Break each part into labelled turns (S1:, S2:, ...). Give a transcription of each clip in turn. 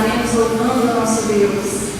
S1: estaremos louvando o nosso Deus.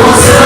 S2: Você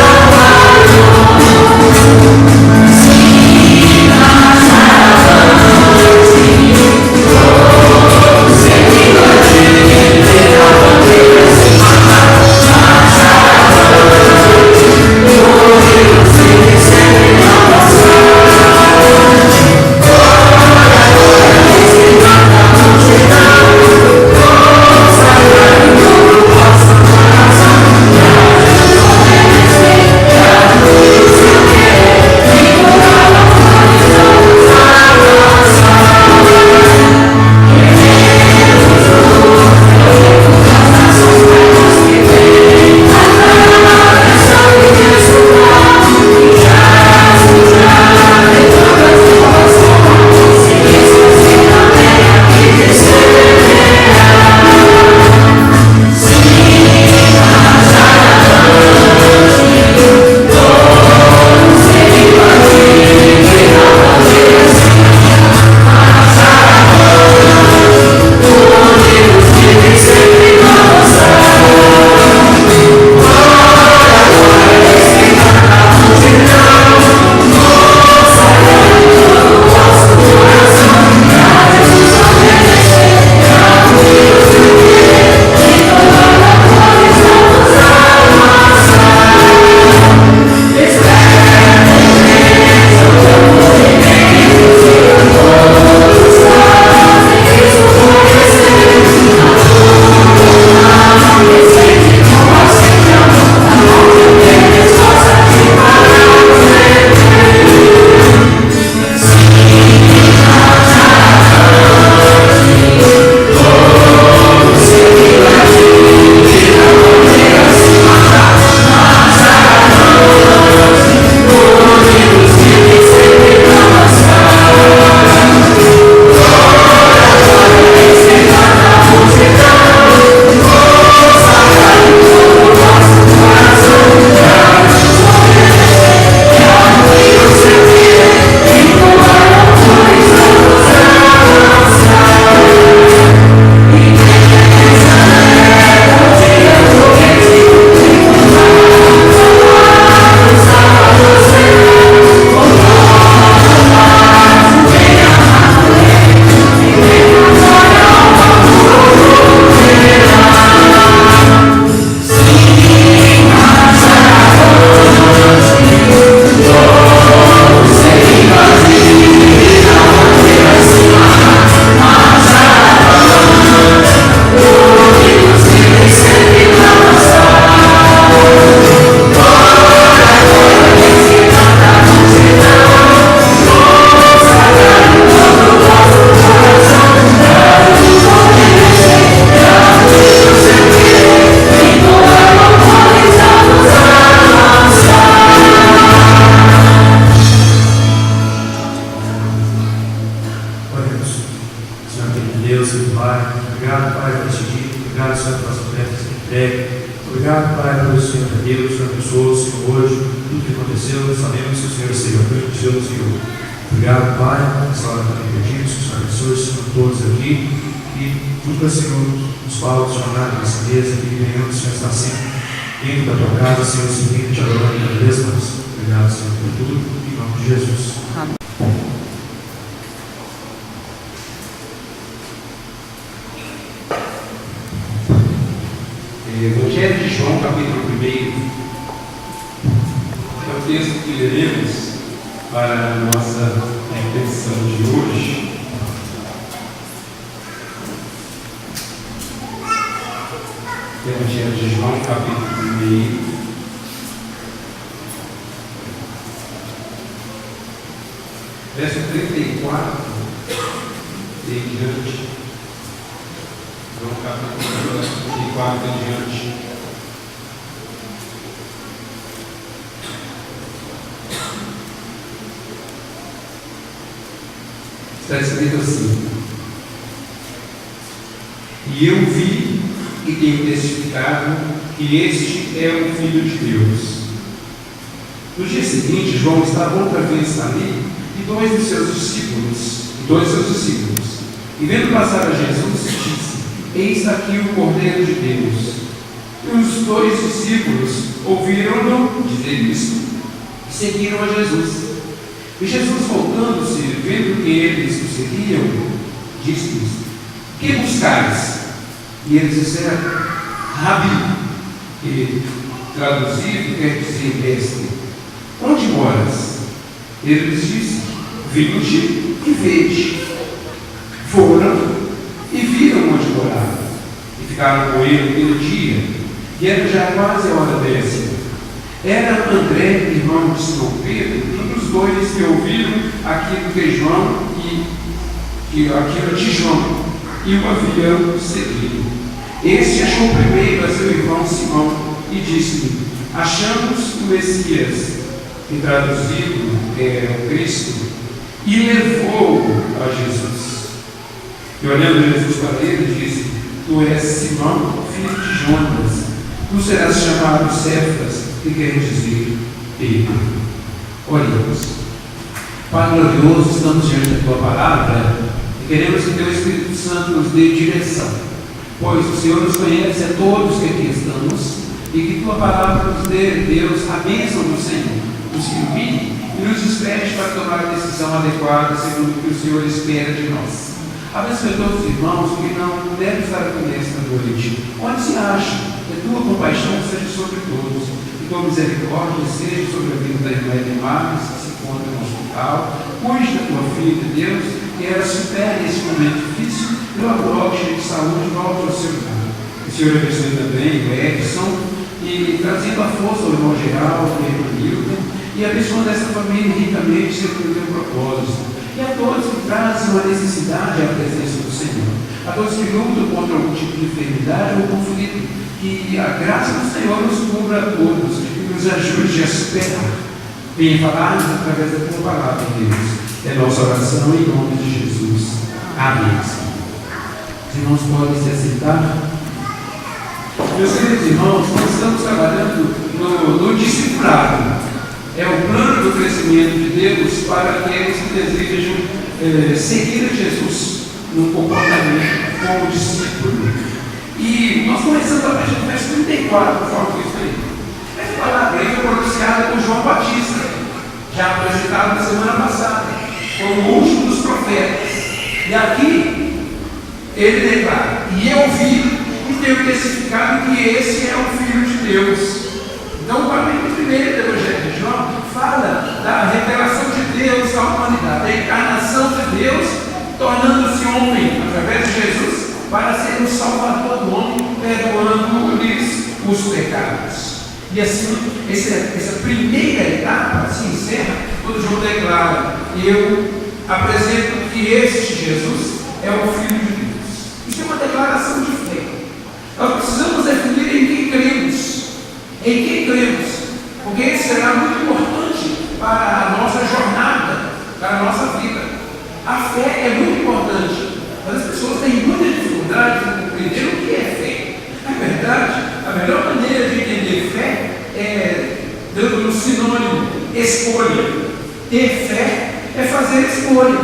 S2: Pai, por isso, Senhor, Deus, Senhor, abençoa o Senhor hoje, tudo que aconteceu, sabemos que o Senhor esteja à frente do seu Senhor. Obrigado, Pai, nessa hora também pedimos que o Senhor abençoe, Senhor, todos aqui, e tudo para, Senhor, nos palcos, jornada, nessa mesa, que venhamos, Senhor, estar sempre dentro da tua casa, Senhor, seguindo, te adorando cada vez mais. Obrigado, Senhor, por tudo, em nome de Jesus.
S3: Amém.
S4: Evangelho de João, capítulo 1, é o texto que leremos para a nossa reflexão de hoje. Evangelho de João, capítulo 1, verso 34 e em diante. João capítulo 34 em diante. Está escrito assim: e eu vi e tenho testificado que este é o Filho de Deus. No dia seguinte, João estava outra vez ali e dois de seus discípulos, e vendo passar a Jesus, disse: eis aqui o Cordeiro de Deus. E os dois discípulos ouviram-no dizer isto e seguiram a Jesus. E Jesus, voltando-se, vendo que eles o seguiam, disse-lhes: que buscais? E eles disseram: Rabi, que traduzido quer dizer mestre, onde moras? Ele lhes disse: vinde e vede. Foram e viram onde morava, e ficaram com ele pelo dia, e era já quase a hora 10. Era André, irmão de Simão Pedro, um dos dois que ouviram aquilo de João e o haviam seguido. Este achou primeiro a seu irmão Simão e disse-lhe: achamos o Messias, que traduzido é o Cristo, e levou-o a Jesus. E olhando Jesus para ele, disse: tu és Simão, filho de Jonas, tu serás chamado Cefas, que quer dizer Pedro. Oremos. Pai glorioso, estamos diante da tua palavra e queremos que teu Espírito Santo nos dê direção, pois o Senhor nos conhece a todos que aqui estamos, e que tua palavra nos dê, Deus, a bênção do Senhor, nos ilumine e nos desperte para tomar a decisão adequada segundo o que o Senhor espera de nós. Abençoe todos os irmãos que não puderam estar aqui nesta noite, onde se acha, que a tua compaixão seja sobre todos, e tua misericórdia seja sobre a vida da irmã Edemar, que se encontra no hospital. Cuide da tua filha, Deus, que ela supere esse momento difícil, e logo cheio de saúde, volte ao seu lugar. O Senhor abençoe também o Edson, e trazendo a força ao irmão Geraldo, ao irmão Milton, e abençoando essa família ricamente segundo o teu propósito. E a todos que trazem uma necessidade à presença do Senhor, a todos que lutam contra algum tipo de enfermidade ou conflito, que a graça do Senhor nos cubra a todos e nos ajude a superar. Venha falar-nos através da tua palavra, Deus. É nossa oração em nome de Jesus. Amém. Os irmãos podem se assentar. Meus queridos irmãos, nós estamos trabalhando no discipulado. É o plano do crescimento de Deus para aqueles que desejam seguir a Jesus no comportamento como discípulo. E nós começamos a partir do verso 34, conforme isso aí. Essa palavra aí foi pronunciada por João Batista, já apresentado na semana passada, como o último dos profetas. E aqui ele declara: e eu vi e tenho testificado que esse é o Filho de Deus. Então, o capítulo 1 do Evangelho de João fala da revelação de Deus à humanidade, da encarnação de Deus tornando-se homem através de Jesus para ser o salvador do homem, perdoando-lhes os pecados. E assim, essa primeira etapa se encerra quando João declara: eu apresento que este Jesus é o Filho de Deus. Isso é uma declaração de fé. Nós precisamos definir em quem cremos. Em quem cremos, porque isso será muito importante para a nossa jornada, para a nossa vida. A fé é muito importante, mas as pessoas têm muita dificuldade de compreender o que é fé. Na verdade, a melhor maneira de entender fé no sinônimo escolha. Ter fé é fazer escolha.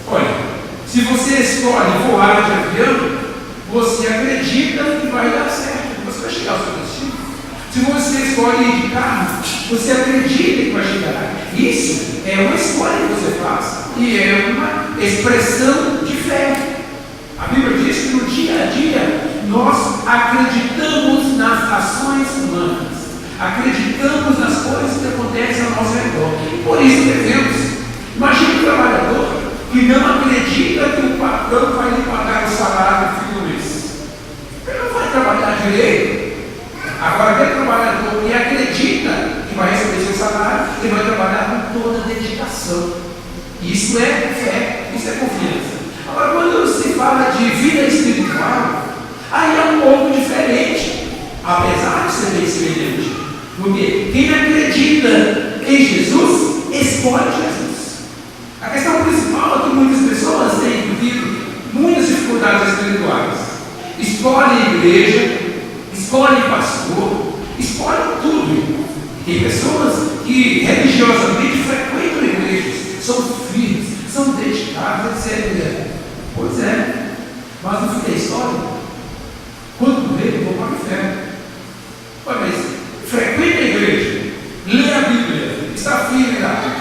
S4: Olha, se você escolhe voar de avião, você acredita que vai dar certo, você vai chegar ao seu destino. Se você escolhe ir de carro, você acredita que vai chegar. Isso é uma escolha que você faz e é uma expressão de fé. A Bíblia diz que no dia a dia nós acreditamos nas ações humanas, acreditamos nas coisas que acontecem ao nosso redor. E por isso devemos. Imagine um trabalhador que não acredita que o patrão vai lhe pagar o salário no fim do mês. Ele não vai trabalhar direito. Agora, aquele trabalhador que acredita que vai receber seu salário, ele vai trabalhar com toda a dedicação. Isso é fé, isso é confiança. Agora, quando se fala de vida espiritual, aí é um pouco diferente, apesar de ser bem semelhante. Porque quem acredita em Jesus, escolhe Jesus. A questão principal é que muitas pessoas têm vivido muitas dificuldades espirituais. Escolhem a igreja, escolhem pastor, escolhem tudo. Tem pessoas que religiosamente frequentam igrejas, são firmes, são dedicadas, etc. Pois é, mas no fim da história, quando morrer, eu vou para o inferno. Mas frequenta a igreja, lê a Bíblia, está firme lá.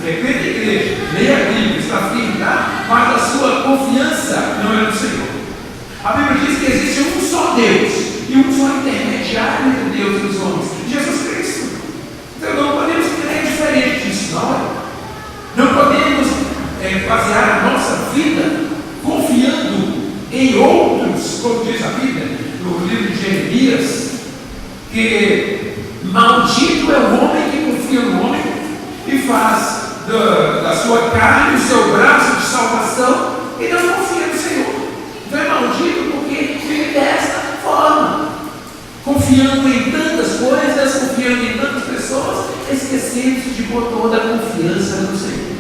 S4: Frequenta a igreja, lê a Bíblia, está firme lá, mas a sua confiança não é no Senhor. A Bíblia diz que existe um só Deus e um só intermediário entre Deus e os homens, Jesus Cristo. Então não podemos crer diferente disso, não podemos basear a nossa vida confiando em outros, como diz a Bíblia, no livro de Jeremias, que maldito é o homem que confia no homem e faz da sua carne o seu braço de salvação e não confia no Senhor. Então é maldito porque vive desta forma, confiando em tantas coisas, confiando em tantas pessoas, esquecendo de pôr toda a confiança no Senhor.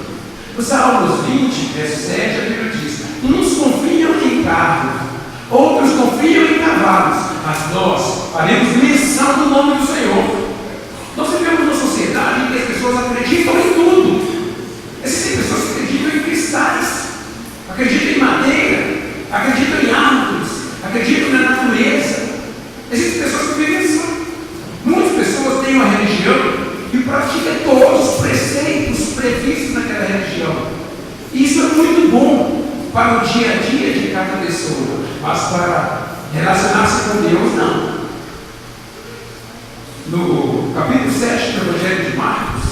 S4: No Salmos 20, verso 7, a Bíblia diz: uns confiam em carros, outros confiam em cavalos, mas nós faremos menção do nome do Senhor. Nós vivemos numa sociedade em que as pessoas acreditam em tudo. Existem pessoas que acreditam em cristais, acreditam em madeira, acreditam em árvores, acreditam na natureza. Existem pessoas que vivem assim. Muitas pessoas têm uma religião e praticam todos os preceitos previstos naquela religião. E isso é muito bom para o dia a dia de cada pessoa, mas para relacionar-se com Deus, não. No capítulo 7 do Evangelho de Marcos,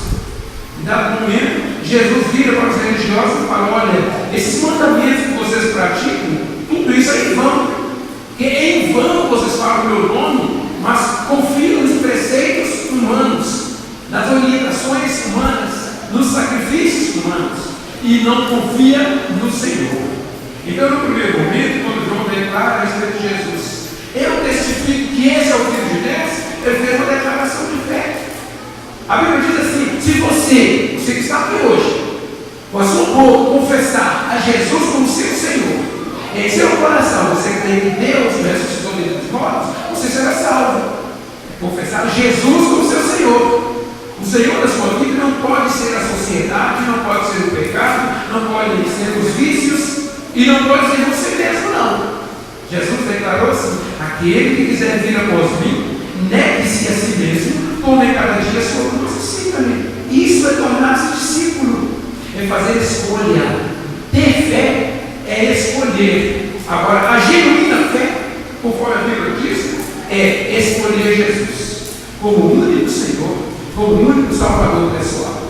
S4: em dado momento, Jesus vira para os religiosos e fala: olha, esses mandamentos que vocês praticam, tudo isso é em vão. Porque em vão vocês falam o meu nome, mas confiam nos preceitos humanos, nas orientações humanas, nos sacrifícios humanos, e não confia no Senhor. Então, no primeiro momento, quando João declara a respeito de Jesus, eu testifico que esse é o Filho de Deus, eu fiz uma declaração de fé. A Bíblia diz assim: se você que está aqui hoje, com a sua boca confessar a Jesus como seu Senhor, em seu coração você crê que Deus ressuscitou dentre os mortos, você será salvo. Confessar Jesus como seu Senhor. O Senhor da sua vida não pode ser a sociedade, não pode ser o pecado, não pode ser os vícios e não pode ser você mesmo, não. Jesus declarou assim: aquele que quiser vir após mim, negue-se a si mesmo, tome cada dia sua cruz e siga-me. Isso é tornar-se discípulo, é fazer escolha. Ter fé é escolher. Agora, a genuína fé, conforme a Bíblia diz, é escolher Jesus como o único Senhor, como o único Salvador pessoal.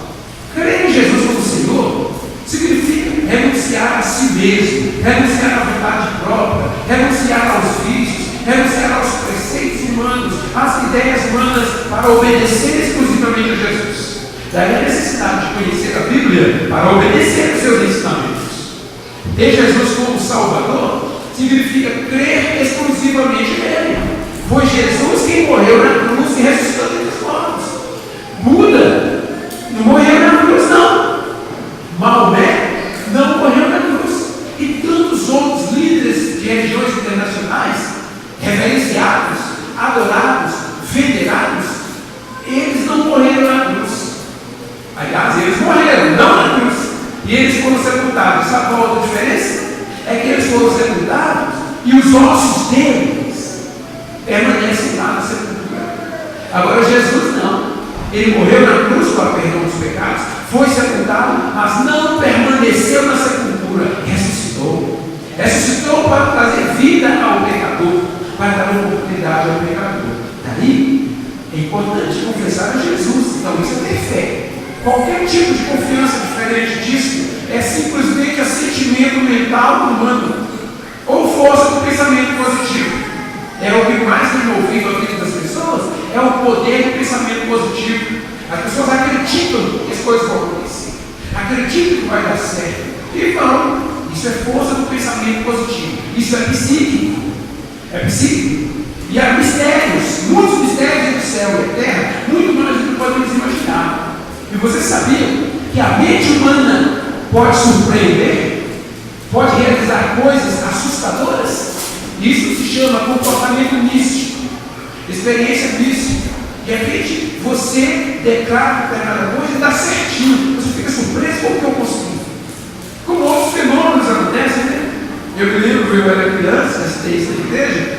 S4: Crer em Jesus como Senhor significa renunciar a si mesmo, renunciar à vontade própria, renunciar aos vícios, renunciar aos preceitos humanos, às ideias humanas, para obedecer exclusivamente a Jesus. Daí a necessidade de conhecer a Bíblia para obedecer aos seus ensinamentos. Ter Jesus como Salvador significa crer exclusivamente nele. Foi Jesus quem morreu na cruz e ressuscitou dentre os mortos. Buda não morreu na cruz, não. Maomé não morreu na cruz. E tantos outros líderes de religiões internacionais, reverenciados, adorados, venerados, eles não não morreram na cruz. Aliás, eles morreram, não na cruz. E eles foram sepultados. Sabe qual a outra diferença? É que eles foram sepultados e os ossos deles permanecem lá na sepultura. Agora Jesus não. Ele morreu na cruz para perdão dos pecados, foi sepultado, mas não permaneceu na sepultura. Ressuscitou. Ressuscitou para trazer vida ao pecador, para dar oportunidade ao pecador. Daí, é importante confessar a Jesus. Então, isso é ter fé. Qualquer tipo de confiança diferente disso é simplesmente assentimento mental humano ou força do pensamento positivo. É o que mais tem movido a vida das pessoas, é o poder do pensamento positivo. As pessoas acreditam que as coisas vão acontecer, acreditam que vai dar certo e vão. Isso é força do pensamento positivo. Isso é psíquico. É psíquico. E há mistérios, muitos mistérios entre o céu e a terra, muito mais do que podemos imaginar. E você sabia que a mente humana pode surpreender, pode realizar coisas assustadoras? Isso se chama comportamento místico, experiência mística. De repente, você declara determinada coisa e dá certinho. Você fica surpreso com o que eu consegui. Como outros fenômenos acontecem, né? Eu me lembro, eu era criança, assistei isso na igreja,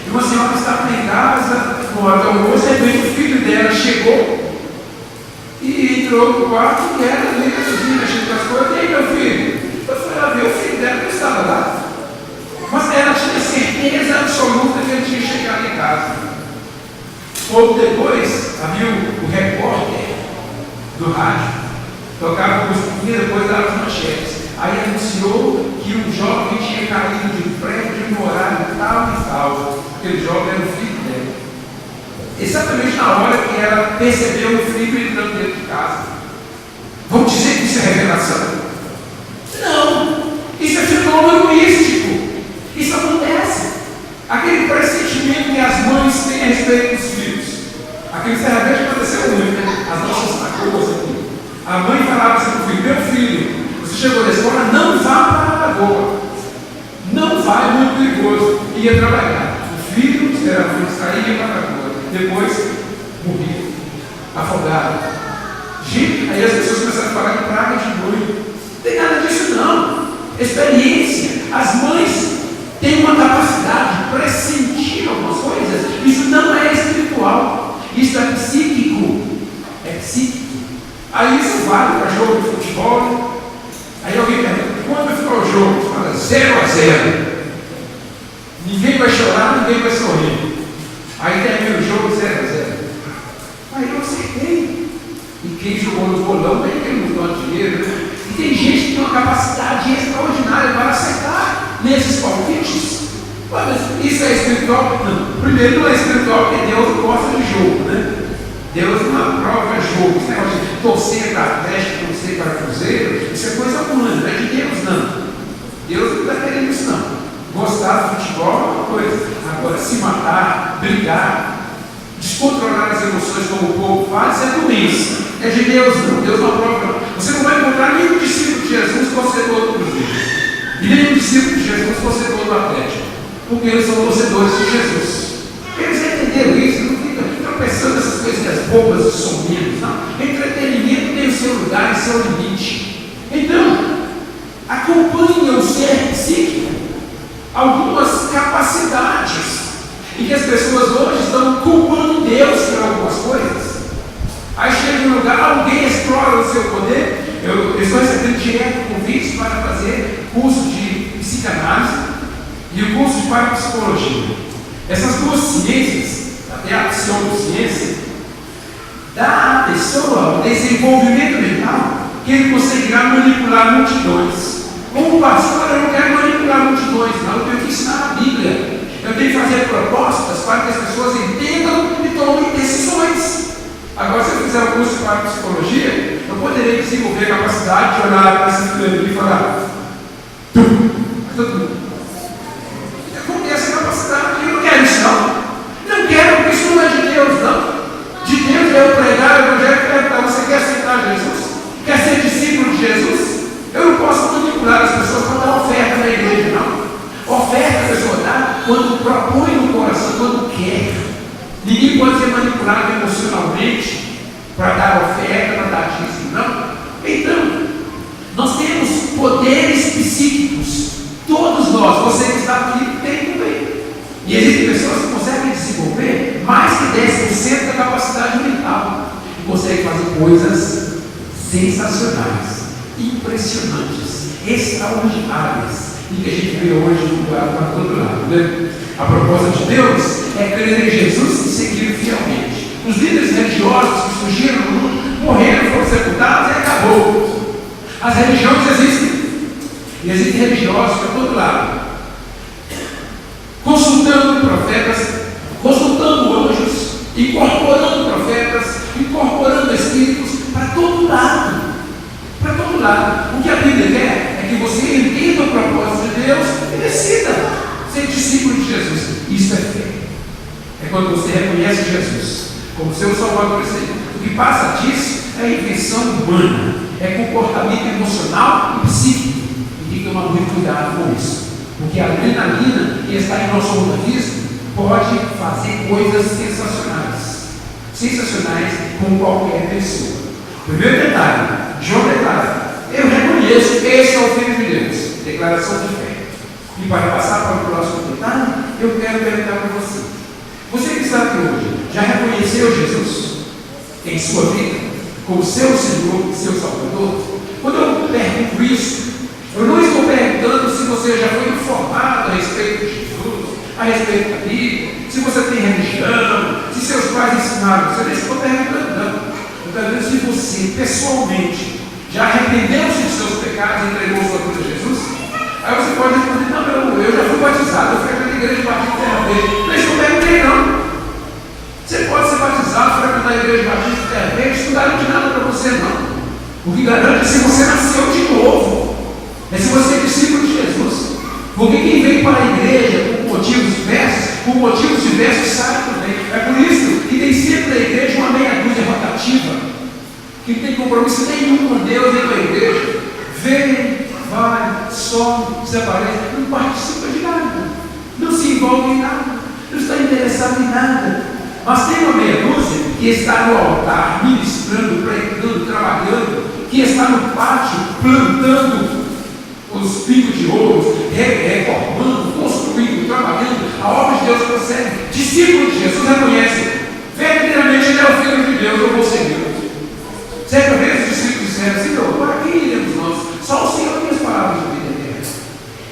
S4: e uma senhora estava em casa, no hora do almoço, e de repente o filho dela chegou e entrou no quarto e ela ali na cozinha, mexendo com as coisas. E aí, meu filho? Eu fui lá ver o filho dela que estava lá. Mas ela tinha certeza absoluta que ele tinha chegado em casa. Pouco depois, havia o repórter do rádio, tocava a musiquinha, depois dava as manchetes. Aí anunciou que um jovem tinha caído de um prédio no horário tal e tal. Aquele jovem era o filho dela. Exatamente na hora que ela percebeu o filho entrando dentro de casa. Vamos dizer que isso é revelação? Não! Isso é fenômeno místico. Isso acontece. Aquele pressentimento que as mães têm a respeito dos filhos. Aquele certamente aconteceu muito, né? As nossas lagoas aqui. A mãe falava assim para o filho: meu filho, você chegou da escola, não vá para a lagoa. Não vai, é muito perigoso. Ia trabalhar. O filho esperava o sair e ia para a lagoa. Depois morria, afogado. Gente, aí as pessoas começaram a falar de praga de boi. Não tem nada disso não. Experiência. As mães têm uma capacidade de pressentir algumas coisas. Isso não é espiritual. Isso é psíquico. É psíquico. Aí isso vale para jogo de futebol. Aí alguém pergunta: quando ficou o jogo? Fala 0-0. Ninguém vai chorar, ninguém vai sorrir. Aí termina o jogo 0-0. Aí eu acertei. E quem jogou no bolão tem que mudar dinheiro. Né? E tem gente que tem uma capacidade extraordinária para acertar nesses palpites. Mas isso é espiritual? Não. Primeiro, não é espiritual porque Deus gosta de jogo, né? Deus não aprova jogo. Esse negócio de torcer para Atlético, torcer para Cruzeiro, isso é coisa humana, não é de Deus, não. Deus não está querendo isso, não. Gostar do futebol é uma coisa. Agora, se matar, brigar, descontrolar as emoções como o povo faz, é doença. É de Deus, não. Deus não aprova, não. Você não vai encontrar nenhum discípulo de Jesus torcedor do Cruzeiro. E nenhum discípulo de Jesus torcedor do Atlético. Porque eles são torcedores de Jesus. Eles entenderam isso, não ficam tropeçando nessas coisas bobas e sombrias, não. Entretenimento tem o seu lugar e seu limite. Então, acompanhe o ser psíquico algumas capacidades em que as pessoas hoje estão culpando Deus por algumas coisas. Aí chega um lugar, alguém explora o seu poder. Eu estou recebendo direto convites para fazer curso de psicanálise e o curso de parapsicologia. Essas duas ciências, até a pseudociência, dá à pessoa o desenvolvimento mental que ele conseguirá manipular multidões. Como pastor, eu não quero manipular multidões, não. Eu tenho que ensinar a Bíblia. Eu tenho que fazer propostas para que as pessoas entendam e tomem decisões. Agora, se eu fizer o curso de parapsicologia, eu poderei desenvolver a capacidade de olhar para esse filho e falar: como tem essa capacidade? Eu não quero isso, não. Não quero, porque isso não é de Deus, não. De Deus é eu pregar o evangelho e perguntar: você quer aceitar Jesus? Quer ser discípulo de Jesus? Eu não posso manipular as pessoas para dar oferta na igreja, não. Oferta a pessoa dá quando propõe no coração, quando quer. Ninguém pode ser manipulado emocionalmente coisas sensacionais, impressionantes, extraordinárias, e que a gente vê hoje no lugar para todo lado, né? A proposta de Deus é crer em Jesus e seguir fielmente. Os líderes religiosos que surgiram no mundo morreram, foram sepultados e acabou. As religiões existem. E existem religiosos para todo lado, consultando profetas, consultando anjos, incorporando profetas, incorporando espíritos para todo lado. Para todo lado. O que a Bíblia quer é que você entenda o propósito de Deus e decida ser discípulo de Jesus. Isso é fé. É quando você reconhece Jesus como seu Salvador e Senhor. O que passa disso é invenção humana, é comportamento emocional e psíquico. E tem que tomar muito cuidado com isso. Porque a adrenalina que está em nosso organismo pode fazer coisas sensacionais. Sensacionais com qualquer pessoa. Primeiro detalhe, João declara: eu reconheço que esse é o Filho de Deus. Declaração de fé. E para passar para o próximo detalhe, eu quero perguntar para você. Você que está aqui hoje, já reconheceu Jesus em sua vida como seu Senhor e seu Salvador? Quando eu pergunto isso, eu não estou perguntando se você já foi informado a respeito de Jesus, a respeito da Bíblia, se você tem religião, se seus pais ensinaram você. Eu não estou perguntando, não. Eu estou perguntando se você, pessoalmente, já arrependeu-se de seus pecados e entregou sua vida a Jesus. Aí você pode responder: não, eu já fui batizado, eu frequento a igreja batista Terra Verde. Não estou perguntando, não. Você pode ser batizado, frequentar a igreja batista Terra Verde, isso não garante nada para você, não. O que garante é se você nasceu de novo. É se você é discípulo de Jesus. Porque quem vem para a igreja por motivos diversos sai também. É por isso que tem sempre na igreja uma meia dúzia rotativa, que não tem compromisso nenhum com Deus nem com a igreja. Vem, vai, some, desaparece, não participa de nada, não se envolve em nada, não está interessado em nada. Mas tem uma meia dúzia que está no altar, ministrando, pregando, trabalhando, que está no pátio, plantando os pingos de ouro, reformando, construindo, trabalhando. A obra de Deus prossegue. Discípulo de Jesus reconhece: verdadeiramente ele é o Filho de Deus, eu vou seguir. Certa vez os discípulos disseram: Senhor, para quem iremos nós? Só o Senhor tem as palavras de vida eterna.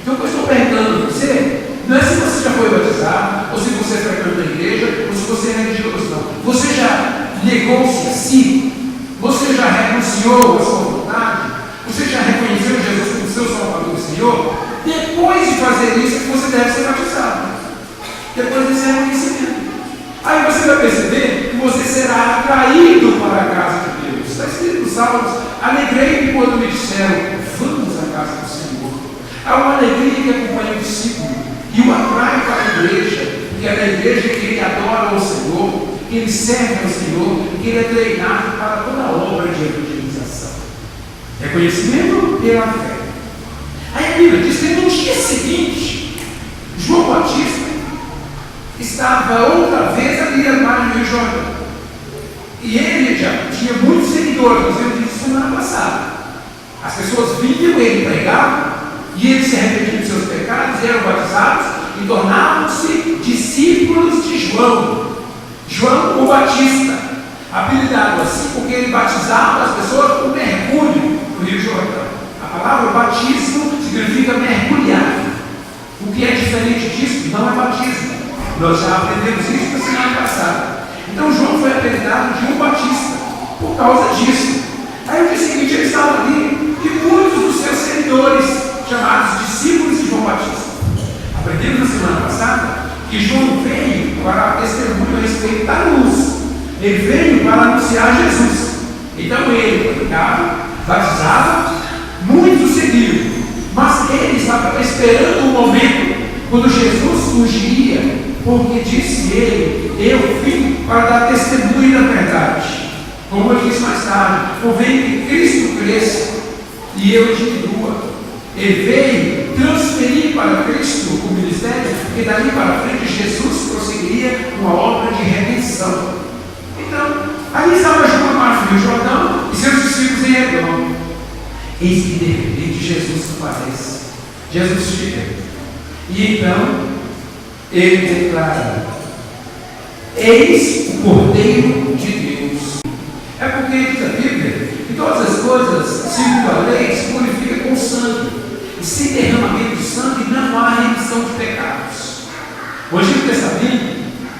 S4: Então o que eu estou perguntando a você não é se você já foi batizado, ou se você frequenta a igreja, ou se você é religioso, não. Você já negou-se a si? Você já renunciou à sua vontade? Você já reconheceu Jesus como seu Salvador e Senhor? Depois de fazer isso, você deve ser batizado. Depois desse reconhecimento. Aí você vai perceber que você será atraído para a casa de Deus. Está escrito nos Salmos: alegrei-me quando me disseram, vamos à casa do Senhor. Há uma alegria que acompanha o discípulo e o atrai para a igreja, porque é na igreja que ele adora ao Senhor, que ele serve ao Senhor, que ele é treinado para toda a obra de evangelização. Reconhecimento pela fé. Aí a Bíblia diz que no dia seguinte, João Batista estava outra vez ali na margem do Rio Jordão. E ele já tinha muitos seguidores, nós vimos isso semana passada. As pessoas vinham, ele pregava, e eles se arrependiam de seus pecados, eram batizados e tornavam-se discípulos de João. João o Batista, apelidado assim porque ele batizava as pessoas por mergulho no Rio Jordão. A palavra batismo significa mergulhar. O que é diferente disso não é batismo. Nós já aprendemos isso na semana passada. Então João foi apelidado de João Batista por causa disso. Aí no dia seguinte ele estava ali e muitos dos seus seguidores, chamados discípulos de João Batista. Aprendemos na semana passada que João veio para testemunho a respeito da luz. Ele veio para anunciar Jesus. Então ele pregava, batizava, muitos seguiam. Mas ele estava esperando o momento quando Jesus surgiria, porque disse ele: eu vim para dar testemunho da verdade. Como eu disse mais tarde, convém que Cristo cresça e eu diminua. Ele veio transferir para Cristo o ministério, porque dali para frente Jesus prosseguiria com a obra de redenção. Então, ali estava João à margem do Rio Jordão e seus discípulos em redor. Eis que de repente Jesus aparece. Jesus chega. E então, ele declara: eis o Cordeiro de Deus. É por porque diz a Bíblia que todas as coisas, segundo a lei, se purificam com sangue. E sem derramamento de sangue não há remissão de pecados. O Antigo Testamento,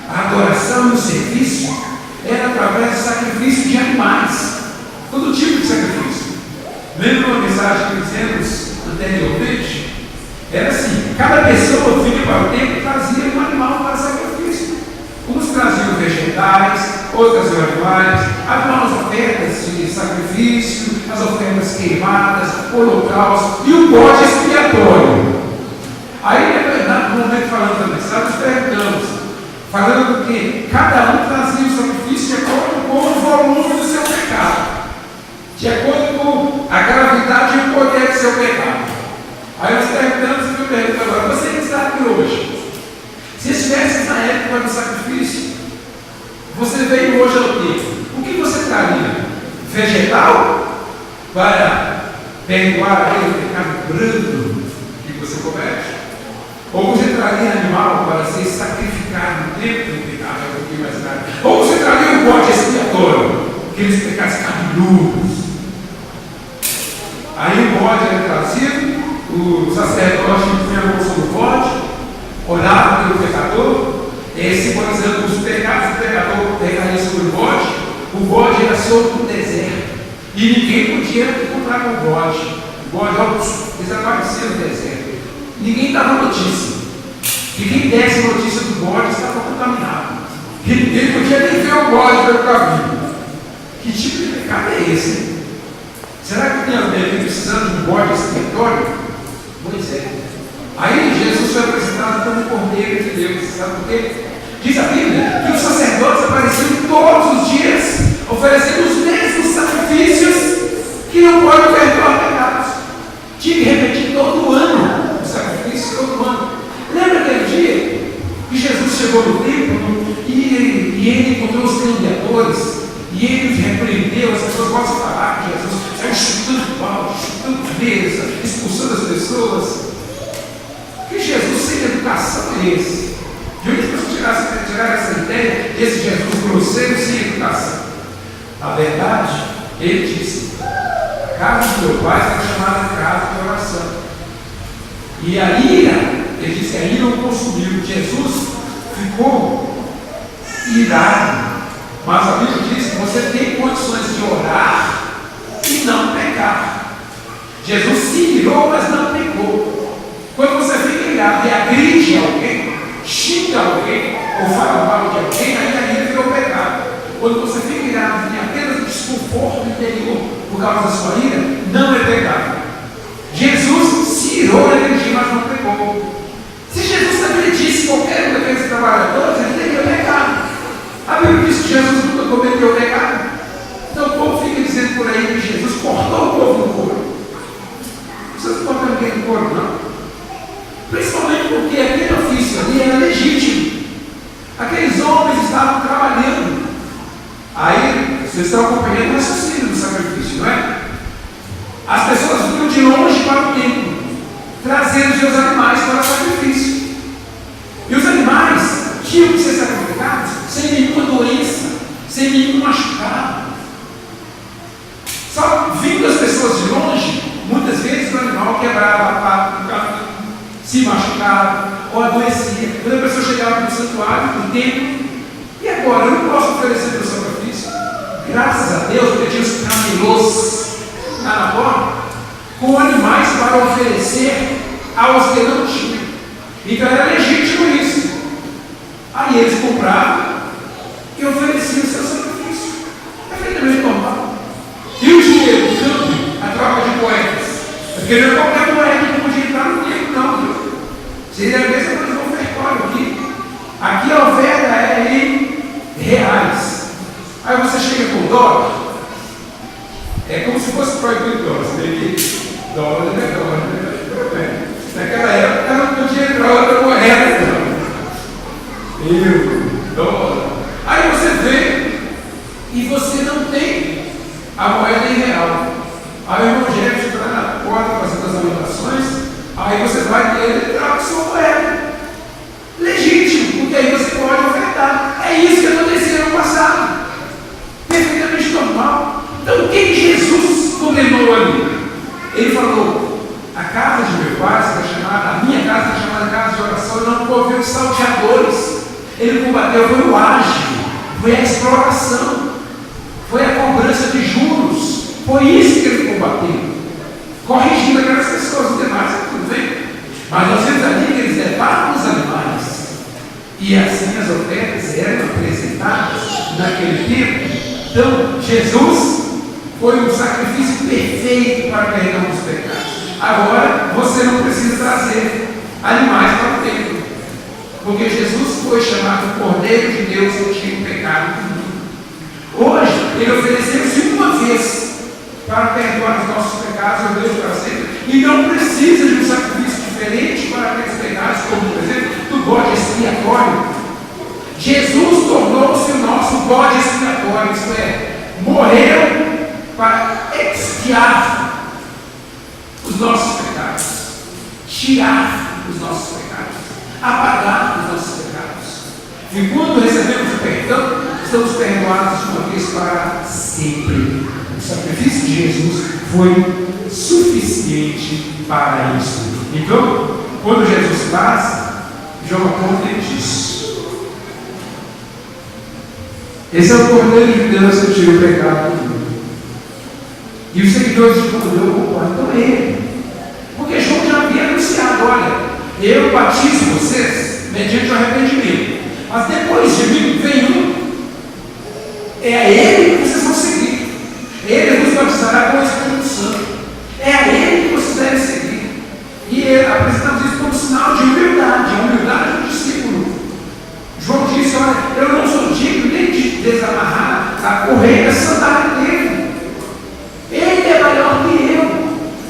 S4: a adoração e o serviço era através do sacrifício de animais. Todo tipo de sacrifício. Lembra uma mensagem que fizemos anteriormente? Era assim: cada pessoa vinha para o templo e trazia um animal para sacrifício. Uns traziam vegetais, outros traziam animais, haviam as ofertas de sacrifício, as ofertas queimadas, holocausto e o bode expiatório. Aí, no momento falando da mensagem, nós perguntamos, falando que cada um trazia o sacrifício de acordo com o volume do seu pecado, de acordo com a gravidade e o poder do seu pecado. Aí nós perguntamos e eu pergunto agora: você que está aqui hoje, se estivesse na época do sacrifício, você veio hoje ao templo, o que você traria? Vegetal para perdoar aquele pecado brando que você comete? Ou você traria animal para ser sacrificado no templo do pecado, é um pouquinho mais tarde? Ou você traria um bode expiatório, aqueles pecados cabeludos? Aí o bode era trazido, o sacerdote punha a mão sobre o bode, orava pelo pecador, simbolizando os pecados do pecador pecariam sobre o bode era solto no deserto, e ninguém podia encontrar com o bode desaparecia no deserto, ninguém dava notícia, e quem desse notícia do bode estava contaminado, e ninguém podia nem ver o bode pelo caminho. Que tipo de pecado é esse? Será que tem alguém precisando de um bode expiatório? Pois é. Aí Jesus foi apresentado como o Cordeiro de Deus. Sabe por quê? Diz a Bíblia que os sacerdotes apareciam todos os dias, oferecendo os mesmos sacrifícios que não podem perdoar pecados. Tinha que repetir todo ano o sacrifício, todo ano. Lembra aquele dia que Jesus chegou no templo e ele encontrou os caluniadores e ele os repreendeu? As pessoas gostam de falar que Jesus saiu chutando pau, chutando mesa, expulsando as pessoas. Que Jesus sem educação é esse? De onde as pessoas tiraram essa ideia desse Jesus grosseiro sem educação? Na verdade, ele disse: a casa do meu pai está chamada casa de oração. E a ira, ele disse que a ira o consumiu. Jesus ficou irado. Mas a Bíblia diz que você tem condições de orar e não pecar. Jesus se irou, mas não pecou. Quando você fica irado e agride alguém, xinga alguém, ou fala mal de alguém, aí a ira virou pecado. Quando você fica irado e tem apenas desconforto interior por causa da sua ira, não é pecado. Jesus se irou naquele dia, mas não pecou. Se Jesus agredisse qualquer um daqueles trabalhadores, ele teria pecado. A Bíblia diz que Jesus nunca cometeu pecado. Então o povo fica dizendo por aí que Jesus cortou o povo no couro. Vocês não cortam ninguém no couro, não. Principalmente porque aquele ofício ali era legítimo. Aqueles homens estavam trabalhando. Aí, vocês estão acompanhando o raciocínio do sacrifício, não é? As pessoas vinham de longe para o templo, trazendo seus animais para o sacrifício. E os animais tinham que ser sacrificados sem nenhuma doença, sem nenhum machucado. Só vindo as pessoas de longe, muitas vezes o animal quebrava a pata do caminho, se machucava ou adoecia. Quando a pessoa chegava no santuário, no templo, e agora eu não posso oferecer para o sacrifício? Graças a Deus, porque tinha os camelôs lá na porta, com animais para oferecer aos que não tinham. Então era legítimo isso. Aí eles compravam e ofereciam o seu sacrifício. É perfeitamente normal. E o dinheiro do câmbio, a troca de moedas? Porque não é qualquer moeda que podia entrar no tempo, não, viu? Seria a mesma coisa do ofertório aqui. Aqui a oferta é em reais. Aí você chega com dólar, é como se fosse proibido dólar. Você vê que dólar é dólar. Naquela época não podia entrar outra moeda, não. Euro, dólar. Aí você vê e você não tem a moeda em real. Aí o irmão Jefferson está na porta fazendo as anotações. Aí você vai ter e troca sua moeda. Legítimo, porque aí você pode ofertar. É isso que acontecia no passado. Perfeitamente normal. combateu foi o ágio, foi a exploração, foi a cobrança de juros. Foi isso que ele combateu. Corrigindo aquelas pessoas, os demais, tudo bem. Mas nós vemos ali que eles levavam os animais. E assim as ofertas eram apresentadas naquele tempo. Então, Jesus foi um sacrifício perfeito para perdoar os pecados. Agora, você não precisa trazer animais para o templo, porque Jesus foi chamado Cordeiro de Deus que tira o pecado do mundo. Hoje, ele ofereceu-se uma vez para perdoar os nossos pecados, meu Deus, para sempre, e não precisa de um sacrifício diferente para aqueles pecados, como por exemplo, do bode expiatório. Jesus tornou-se o nosso bode expiatório, isto é, morreu para expiar os nossos pecados, tirar os nossos pecados, apagar os nossos pecados. E quando recebemos o perdão, estamos perdoados de uma vez para sempre. O sacrifício de Jesus foi suficiente para isso. Então, quando Jesus passa, João conta disso. Esse é o Cordeiro de Deus que tira o pecado do mundo. E os seguidores de João concordam com ele. Porque João já havia anunciado: olha, eu batizo vocês mediante o arrependimento, mas depois de mim vem um, é a ele que vocês vão seguir. Ele nos batizará com o Espírito Santo. É a ele que vocês devem seguir. E apresentamos isso como sinal de humildade, a humildade do discípulo. João disse: olha, eu não sou digno nem de desamarrar a correia da sandália dele. Ele é maior que eu.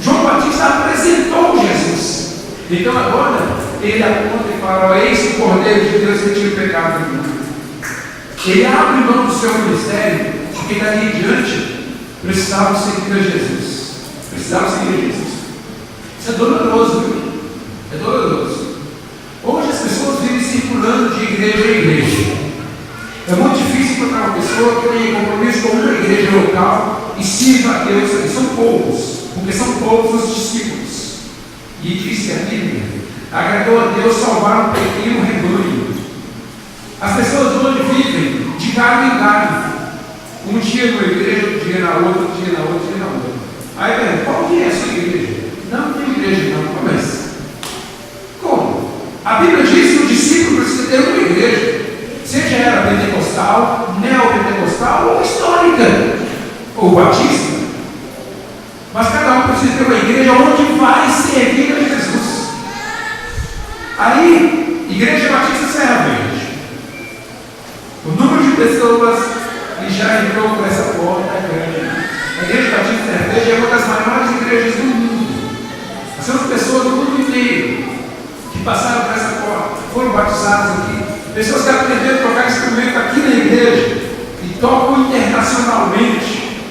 S4: João Batista apresentou Jesus. Então agora ele aponta e fala: ó, eis o Cordeiro de Deus que tira o pecado do mundo. Ele abre mão do seu ministério, porque dali em diante precisavam seguir a Jesus. Precisavam seguir a Jesus. Isso é doloroso, viu? É doloroso. Hoje as pessoas vivem circulando de igreja em igreja. É muito difícil encontrar uma pessoa que tenha compromisso com uma igreja local e sirva a Deus. E são poucos, porque são poucos os discípulos. E diz que a Bíblia agradou a Deus salvar um pequeno rebanho. As pessoas hoje vivem de galho em galho. Um dia numa igreja, outro dia na outra, outro dia na outra, outro dia na outra. Aí pergunta: qual que é a sua igreja? Não tem igreja não. Mas como? A Bíblia diz que o discípulo precisa ter uma igreja, seja ela pentecostal, neopentecostal ou histórica, ou batista. Mas cada um precisa ter uma igreja onde vai servir a Jesus. Aí, Igreja Batista Serra Verde, o número de pessoas que já entrou por essa porta é grande. A Igreja Batista Serra Verde é uma das maiores igrejas do mundo. Nós temos pessoas do mundo inteiro que passaram por essa porta, foram batizadas aqui. Pessoas que aprenderam a tocar instrumento aqui na igreja e tocam internacionalmente.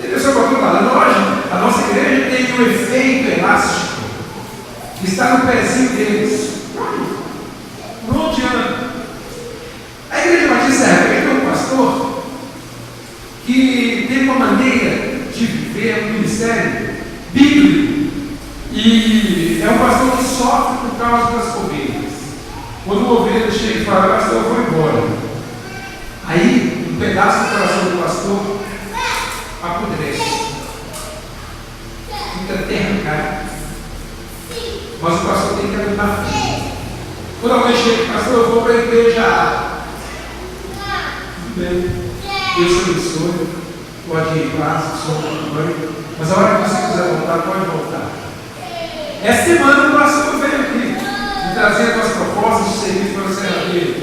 S4: Tem pessoa para tudo lá. Hoje, a nossa igreja tem um efeito elástico que está no pezinho deles. Não adianta. A Igreja Batista tem um pastor que tem uma maneira de viver um ministério bíblico. E é um pastor que sofre por causa das ovelhas. Quando o ovelha chega e fala: pastor, eu vou embora. Aí, um pedaço do coração do pastor apodrece. Fica derrancado. Mas o pastor tem que abrir na frente. Quando alguém chega e fala: pastor, eu vou para a igreja. Tudo bem. Deus abençoe. Pode ir em paz, mas a hora que você quiser voltar, pode voltar. Essa semana o pastor veio aqui me trazer as propostas de serviço para o Serra Verde.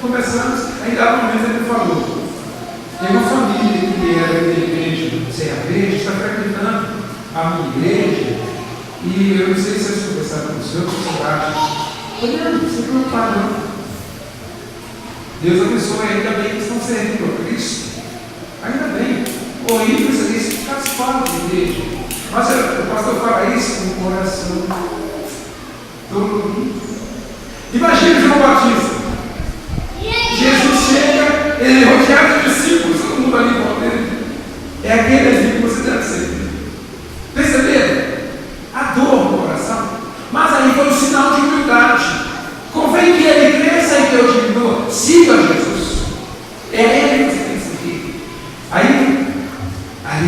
S4: Começamos, aí dá um momento ele falou: tem uma família que era da igreja do Serra Verde, está frequentando a minha igreja, e eu não sei se eu conversar com o senhor, que você acha. Olha, você não para não. Deus abençoe, ainda bem que estão servindo a Cristo. Ainda bem. Horrível seria isso ficar fora da igreja. Mas o pastor fala isso com o coração dolorido. Imagina João Batista. Jesus chega, ele é rodeado de discípulos, todo mundo ali em volta dele. É aquele ali que você deve ser. Perceberam? A dor no coração. Mas aí foi um sinal de humildade. Convém que ele cresça e Deus diminua.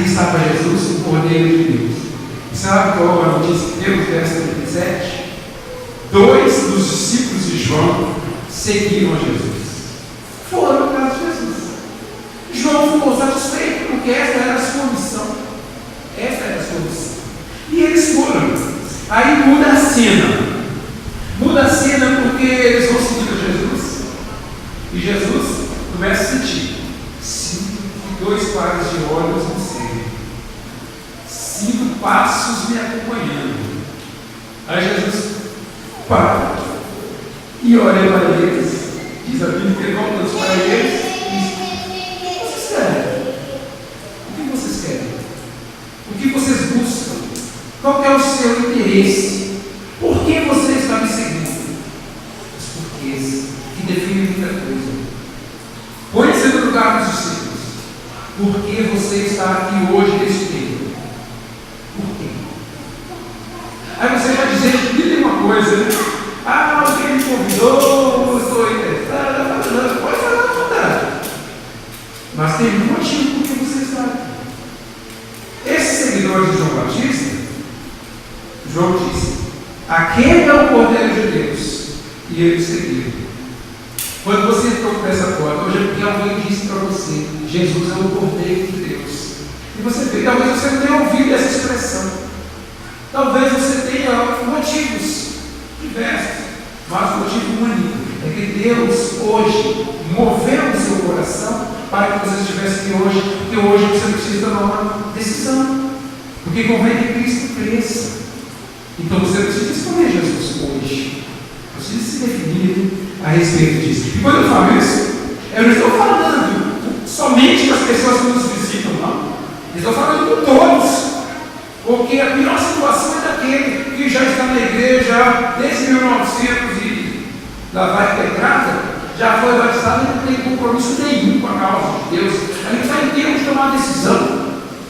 S4: ali estava Jesus, o Cordeiro de Deus. E sabe qual a notícia que temos, verso 37? 2 dos discípulos de João seguiram a Jesus. Foram para casa de Jesus. João ficou satisfeito, porque esta era a sua missão. Esta era a sua missão. E eles foram. Aí muda a cena. Muda a cena porque eles vão seguir a Jesus. E Jesus começa a sentir 5 e 2 pares de olhos me seguem. 5 passos me acompanhando. Aí Jesus para e olha para eles. Diz a Bíblia que ele volta para eles e diz: o que vocês querem? O que vocês querem? O que vocês buscam? Qual é o seu interesse? Por que você está me seguindo? Os porquês que definem muita coisa. Põe-se no lugar dos discípulos. Por que você está aqui hoje nesse tempo? Por quê? Aí você vai dizer: me tem uma coisa, né? Alguém me convidou, eu estou interessado, pode falar à vontade. Mas tem um motivo por que você está aqui. Esses seguidores de João Batista, João disse: aquele é o Cordeiro de Deus. E eles seguiram. Quando você entrou por essa porta, hoje é porque alguém disse para você: Jesus é o Cordeiro de Deus. E você vê, talvez você não tenha ouvido essa expressão. Talvez você tenha motivos diversos, mas o motivo único é que Deus hoje moveu o seu coração para que você estivesse aqui hoje, porque hoje você precisa tomar uma decisão, porque convém que Cristo cresça. Então você precisa escolher Jesus hoje, precisa se definir a respeito disso. E quando eu falo isso, eu não estou falando somente das pessoas que nos visitam, não. Eu estou falando com todos. Porque a pior situação é daquele que já está na igreja desde 1900 e lá vai pedrada, já foi batizado e não tem compromisso nenhum com a causa de Deus. A gente está em tempo de tomar uma decisão.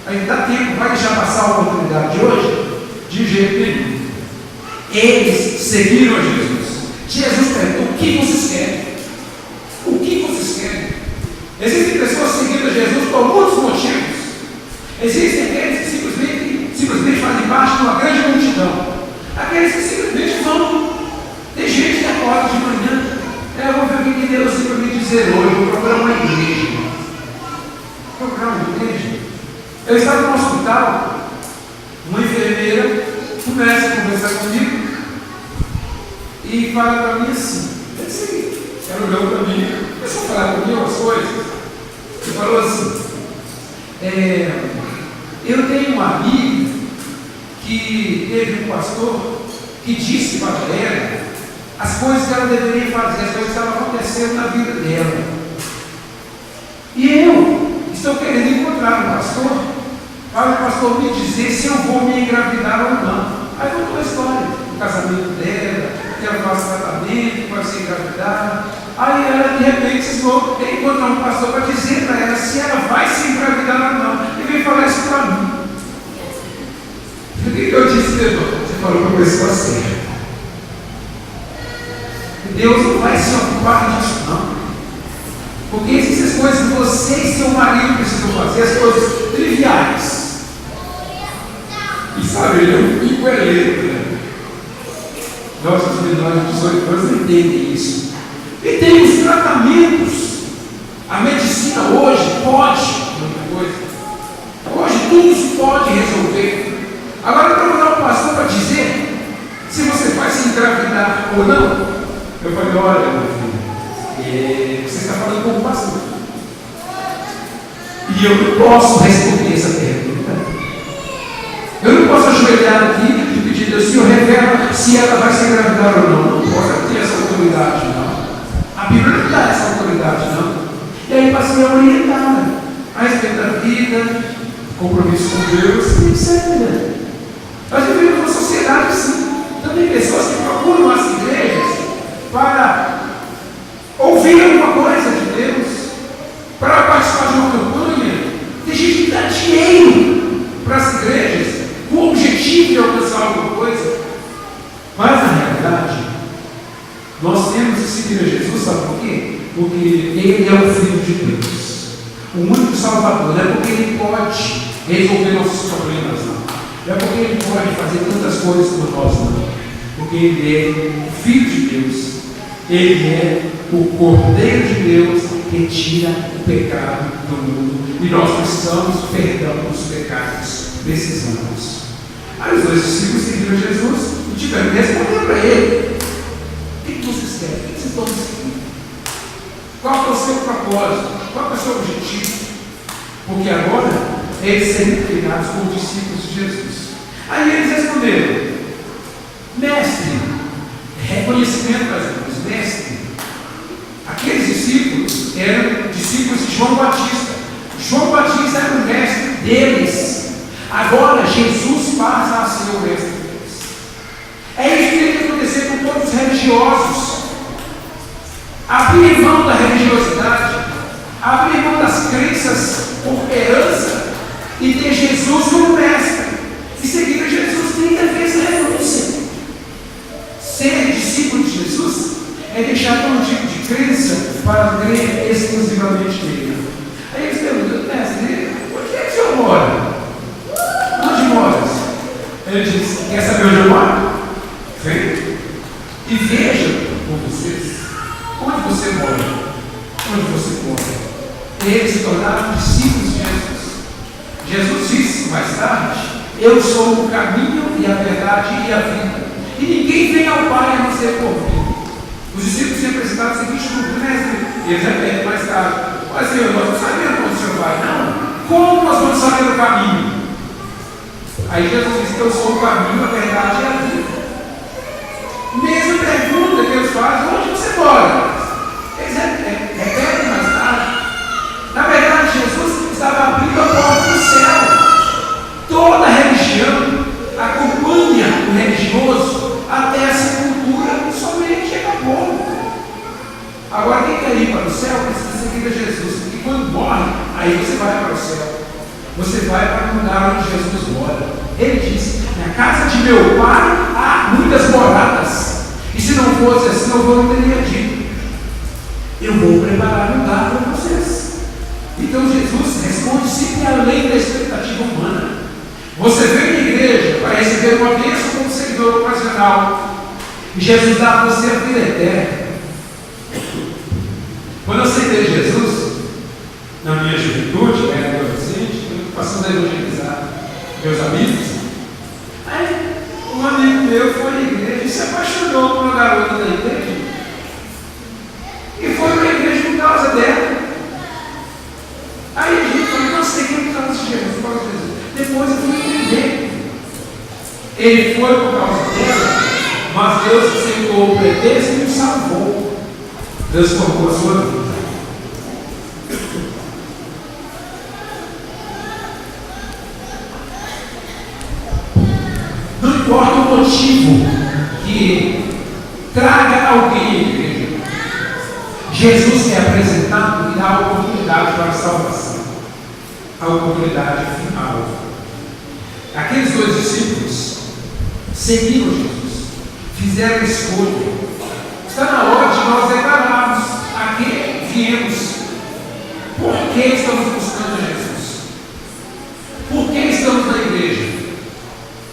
S4: A gente dá tempo, vai deixar passar a oportunidade de hoje? De jeito nenhum. Eles seguiram a Jesus. Jesus perguntou: o que vocês querem? O que vocês querem? Existem pessoas seguindo a Jesus por muitos motivos. Existem aqueles que simplesmente fazem parte de uma grande multidão. Aqueles que simplesmente vão. Tem gente que acorda de manhã: eu vou ver o que Deus tem para me dizer hoje, vou procurar uma igreja. Procurar uma igreja. Eu estava no hospital, uma enfermeira começa a conversar comigo e fala para mim assim: é assim, ela olhou para mim, começou a falar comigo umas coisas, e falou assim: eu tenho uma amiga que teve um pastor que disse para ela as coisas que ela deveria fazer, as coisas que estavam acontecendo na vida dela. E eu estou querendo encontrar um pastor para o pastor me dizer se eu vou me engravidar ou não. Aí contou a história do casamento dela, que ela faz tratamento para se engravidar. Aí ela de repente cismou em encontrar um pastor para dizer para ela se ela vai se engravidar ou não. E veio falar isso para mim. O que eu disse, Deus? Você falou para a pessoa certa. Deus não vai se ocupar disso, não. Porque essas coisas que você e seu marido precisam fazer, as coisas triviais. E sabe, ele é um picoeleiro, né? Nossos menores de 18 anos não entendem isso. E tem os tratamentos. A medicina hoje pode muita coisa. Hoje tudo se pode resolver. Agora, procurar um pastor para dizer se você vai se engravidar ou não. Eu falei: olha, meu filho, você está falando como pastor. E eu não posso responder essa pergunta. Eu não posso ajoelhar aqui e pedir: Deus, Senhor, revela se ela vai se engravidar ou não. Não posso ter essa autoridade, não. A Bíblia não dá essa autoridade, não. E aí passei a orientar a respeito da vida, compromisso com Deus, etc. Nós vivemos uma sociedade assim. Então tem pessoas que procuram as igrejas para ouvir alguma coisa de Deus, para participar de uma campanha. Tem gente que dá dinheiro para as igrejas com o objetivo de alcançar alguma coisa. Mas na realidade, nós temos que seguir a Jesus, sabe por quê? Porque Ele é o Filho de Deus, o único Salvador. Não é porque Ele pode, resolver nossos problemas, não. Não é porque Ele pode fazer tantas coisas por nós, não. Porque Ele é o Filho de Deus. Ele é o Cordeiro de Deus que tira o pecado do mundo. E nós precisamos perdão dos pecados. Precisamos. Aí os dois discípulos seguiram Jesus e tiveram que responder para Ele. O que vocês querem? O que vocês estão seguindo? Qual é o seu propósito? Qual é o seu objetivo? Porque agora eles serem treinados como discípulos de Jesus. Aí eles responderam: Mestre, reconhecimento das irmãs, mestre. Aqueles discípulos eram discípulos de João Batista. João Batista era o mestre deles. Agora Jesus passa a ser o mestre deles. É isso que tem que acontecer com todos os religiosos. Abrir mão da religiosidade, abrir mão das crenças por herança e ter Jesus como mestre. E seguir a Jesus 30 vezes renúncia. Ser discípulo de Jesus é deixar todo tipo de crença para crer exclusivamente nele. Aí eles perguntam: mestre, onde é que o senhor mora? Onde moras? Ele diz: quer saber onde eu moro? Vem e veja com vocês onde você mora, onde você mora. Eles se tornaram discípulos de Jesus. Jesus disse mais tarde: eu sou o caminho e a verdade e a vida, e ninguém vem ao Pai a não ser por mim. Os discípulos sempre apresentaram o seguinte dúvida: mestre, e eles repetem mais tarde: mas Senhor, nós não sabemos onde o Senhor vai, não. Como nós vamos saber o caminho? Aí Jesus disse: eu sou o caminho, a verdade e a vida. Mesma pergunta que eles fazem: onde você mora? Eles repetem mais tarde. Na verdade, Jesus estava abrindo a porta do céu. Toda religião acompanha o religioso até a sepultura, somente acabou. Agora, quem quer ir para o céu precisa seguir a Jesus. E quando morre, aí você vai para o céu. Você vai para o lugar onde Jesus mora. Ele disse: na casa de meu pai há muitas moradas. E se não fosse assim, eu não teria dito: eu vou preparar um lugar para vocês. Então Jesus responde sempre além da expectativa humana. Você vem na igreja para receber uma bênção como seguidor ocasional, e Jesus dá a você a vida eterna. Quando eu aceitei Jesus, na minha juventude, era adolescente, passando a evangelizar meus amigos, aí um amigo meu foi à igreja e se apaixonou por uma garota da igreja, e foi para a igreja por causa dela. Aí a gente falou: não sei quem por causa de Jesus, por causa de Jesus. Depois eu fui entender. Ele foi por causa dela, mas Deus aceitou o pretexto e o salvou. Deus formou a sua vida. Não importa o motivo que traga alguém à igreja, Jesus é apresentado e dá a oportunidade para a salvação, a oportunidade final. Aqueles dois discípulos seguiram Jesus, fizeram a escolha. Está na hora de nós declararmos a quem viemos, por que estamos buscando Jesus, por que estamos na igreja.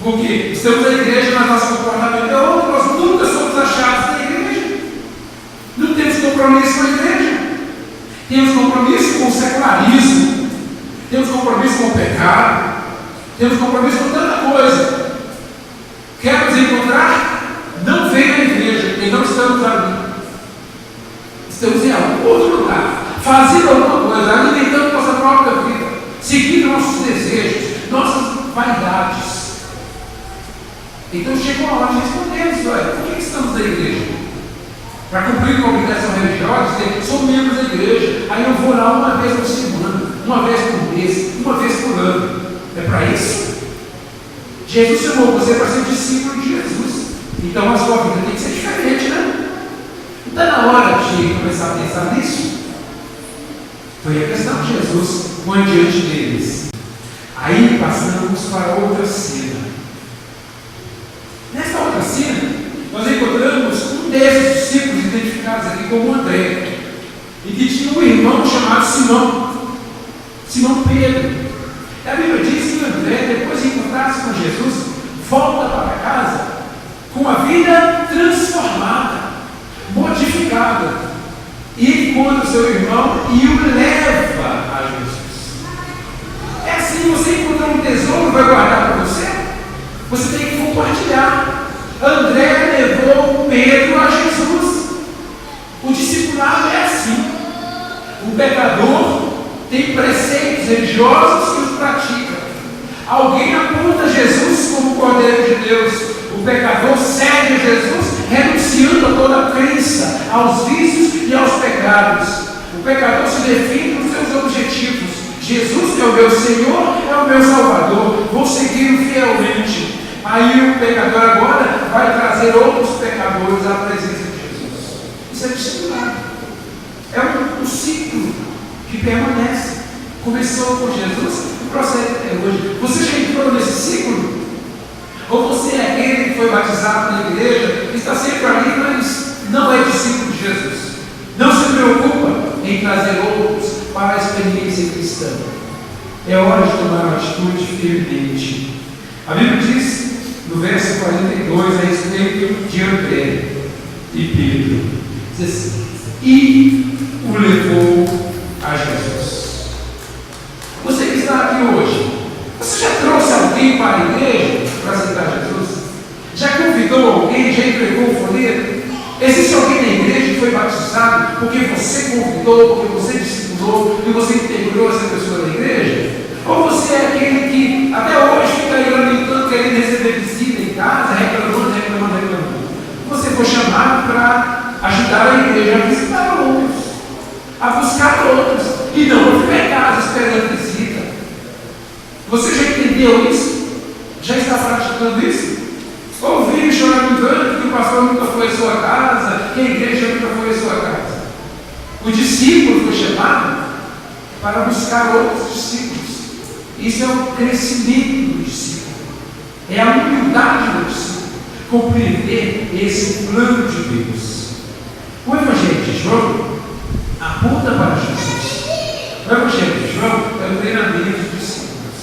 S4: Porque estamos na igreja, mas nosso comportamento é outro. Nós nunca somos achados na igreja. Não temos compromisso com a igreja. Temos compromisso com o secularismo. Temos compromisso com o pecado. Temos compromisso com tanta coisa. Quer nos encontrar? Não venha à igreja. E não estamos ali. Estamos em algum outro lugar, fazendo alguma coisa, alimentando nossa própria vida, seguindo nossos desejos, nossas vaidades. Então chegou a hora de respondermos: olha, por que estamos na igreja? Para cumprir uma obrigação religiosa, dizer: sou membro da igreja, aí eu vou lá uma vez por semana, uma vez por mês, uma vez por ano. É para isso? Jesus chamou você para ser discípulo de Jesus. Então a sua vida tem que ser diferente, né? Então na hora de começar a pensar nisso, foi a questão de Jesus põe diante deles. Aí passamos para outra cena. Nessa outra cena, nós encontramos um desses discípulos identificados aqui como André, e que tinha um irmão chamado Simão Pedro. A Bíblia diz vida transformada, modificada. E encontra o seu irmão e o leva a Jesus. É assim, você encontrou um tesouro, vai guardar para você? Você tem que compartilhar. André levou Pedro a Jesus. O discipulado é assim. O pecador tem preceitos religiosos que os pratica. Alguém aponta Jesus como o Cordeiro de Deus. O pecador segue Jesus, renunciando a toda a crença, aos vícios e aos pecados. O pecador se define nos seus objetivos. Jesus é o meu Senhor, é o meu Salvador, vou segui-lo fielmente. Aí o pecador agora vai trazer outros pecadores à presença de Jesus. Isso é discipulado. É um ciclo que permanece. Começou com Jesus e prossegue até hoje. Você já entrou nesse ciclo? Ou você é aquele que foi batizado na igreja, que está sempre ali, mas não é discípulo de Jesus? Não se preocupa em trazer outros para a experiência cristã. É hora de tomar uma atitude firmemente. A Bíblia diz, no verso 42, a respeito de André e Pedro, diz assim: e o levou a Jesus. Você que está aqui hoje, você já trouxe alguém para a igreja para aceitar Jesus? Já convidou alguém? Já entregou o folheto? Existe alguém na igreja que foi batizado porque você convidou, porque você discipulou e você integrou essa pessoa na igreja? Ou você é aquele que até hoje fica aí lamentando, querendo receber visita em casa, reclamando? Você foi chamado para ajudar a igreja a visitar outros, a buscar outros, e não ficar em casa esperando visita. Você já entendeu isso? Já está praticando isso? Ouviu choramingando que o pastor nunca foi à sua casa, que a igreja nunca foi à sua casa. O discípulo foi chamado para buscar outros discípulos. Isso é o crescimento do discípulo. É a humildade do discípulo. Compreender esse plano de Deus. O Evangelho de João aponta para Jesus. O Evangelho de João é o treinamento dos discípulos.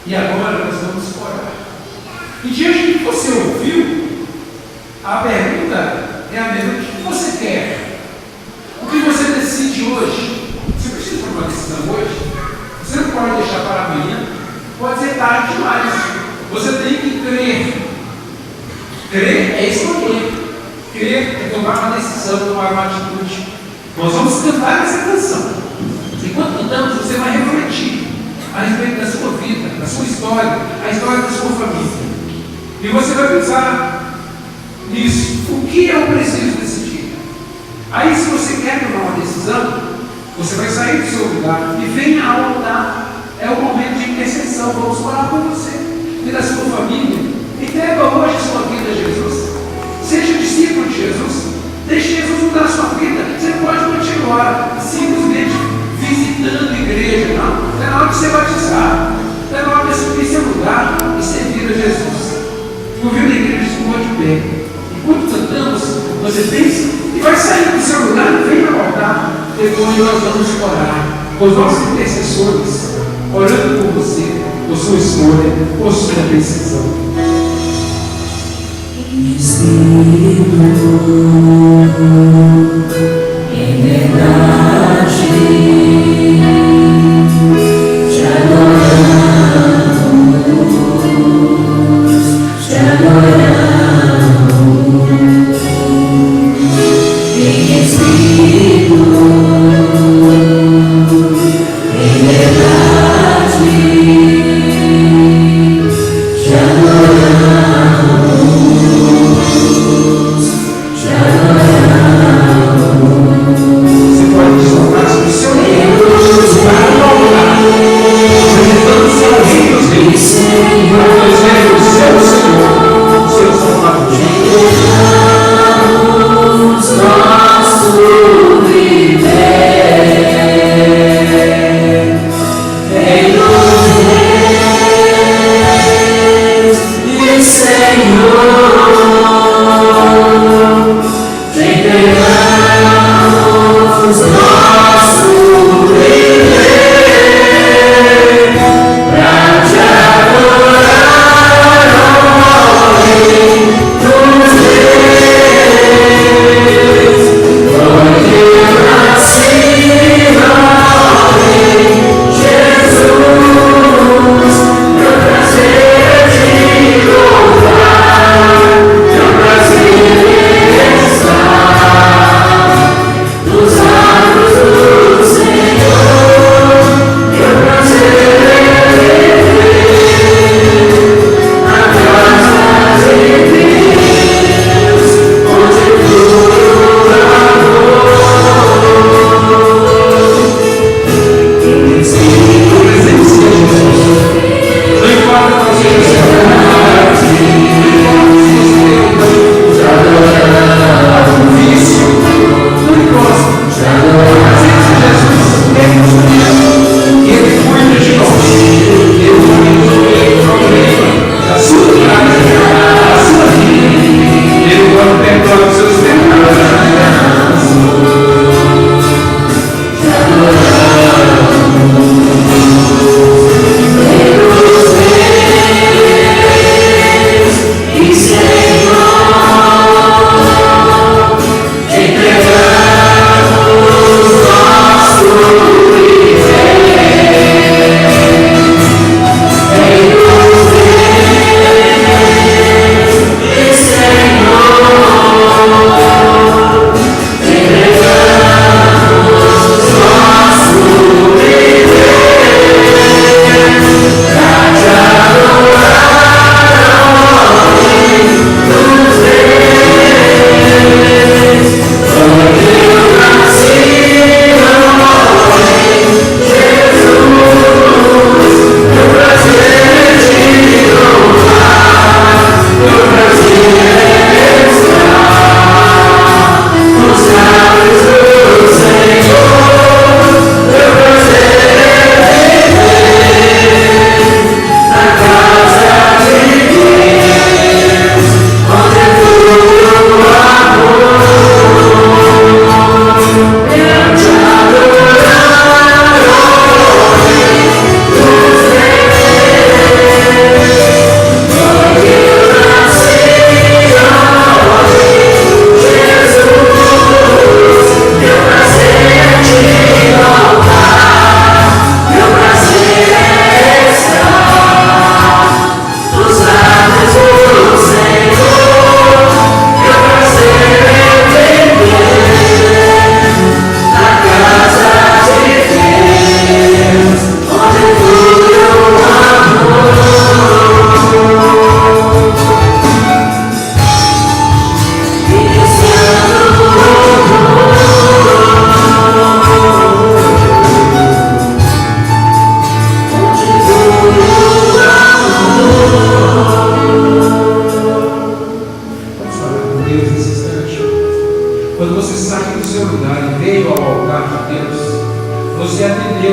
S4: E agora nós vamos orar. E diante do que você ouviu, a pergunta é a mesma: o que você quer? O que você decide hoje? Você precisa tomar uma decisão hoje? Você não pode deixar para amanhã, pode ser tarde demais. Você tem que crer. Crer é escolher. Crer é tomar uma decisão, tomar uma atitude. Nós vamos cantar essa canção. Enquanto cantamos, você vai refletir a respeito da sua vida, da sua história, a história da sua família. E você vai pensar nisso. O que eu preciso decidir? Aí, se você quer tomar uma decisão, você vai sair do seu lugar e venha ao altar. É o momento de intercessão. Vamos orar por você e da sua família. Entrega hoje a sua vida a Jesus. Seja discípulo de Jesus. Deixe Jesus mudar a sua vida. Você pode continuar simplesmente visitando a igreja. Não. É na hora de ser batizado. É na hora de assumir seu lugar e servir a Jesus. Ouviu a igreja, se pode pé. Enquanto cantamos, você pensa e vai sair do seu lugar e vem para altar. Depois nós vamos orar com os nossos intercessores, orando por você, por sua escolha, por sua decisão.
S3: Espírito, em verdade, te adoramos, te adoramos, em Espírito, em verdade, te adoramos.
S4: Você pode deslocar-se do seu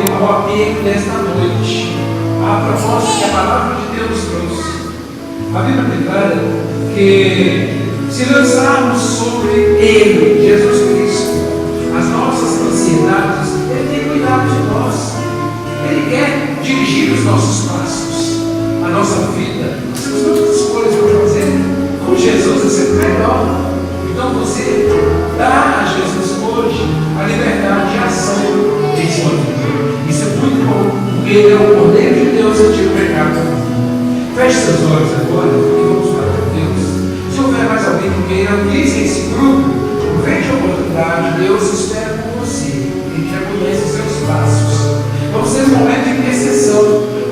S4: ao apego desta noite, à proposta que a palavra de Deus trouxe. A Bíblia declara que se lançarmos sobre Ele, Jesus Cristo, as nossas ansiedades, Ele tem cuidado de nós. Ele quer dirigir os nossos passos, a nossa vida. Nós temos muitas escolhas para fazer. Com Jesus é sempre melhor. Então você dá a Jesus hoje a liberdade de ação em sua vida. Isso é muito bom, porque Ele é o Cordeiro de Deus que tira o pecado. Feche seus olhos agora e vamos falar com Deus. Se houver mais alguém que queira unir-se esse grupo, aproveite a oportunidade. Deus espera por você. Ele já conhece os seus passos. Vamos ter um momento de intercessão.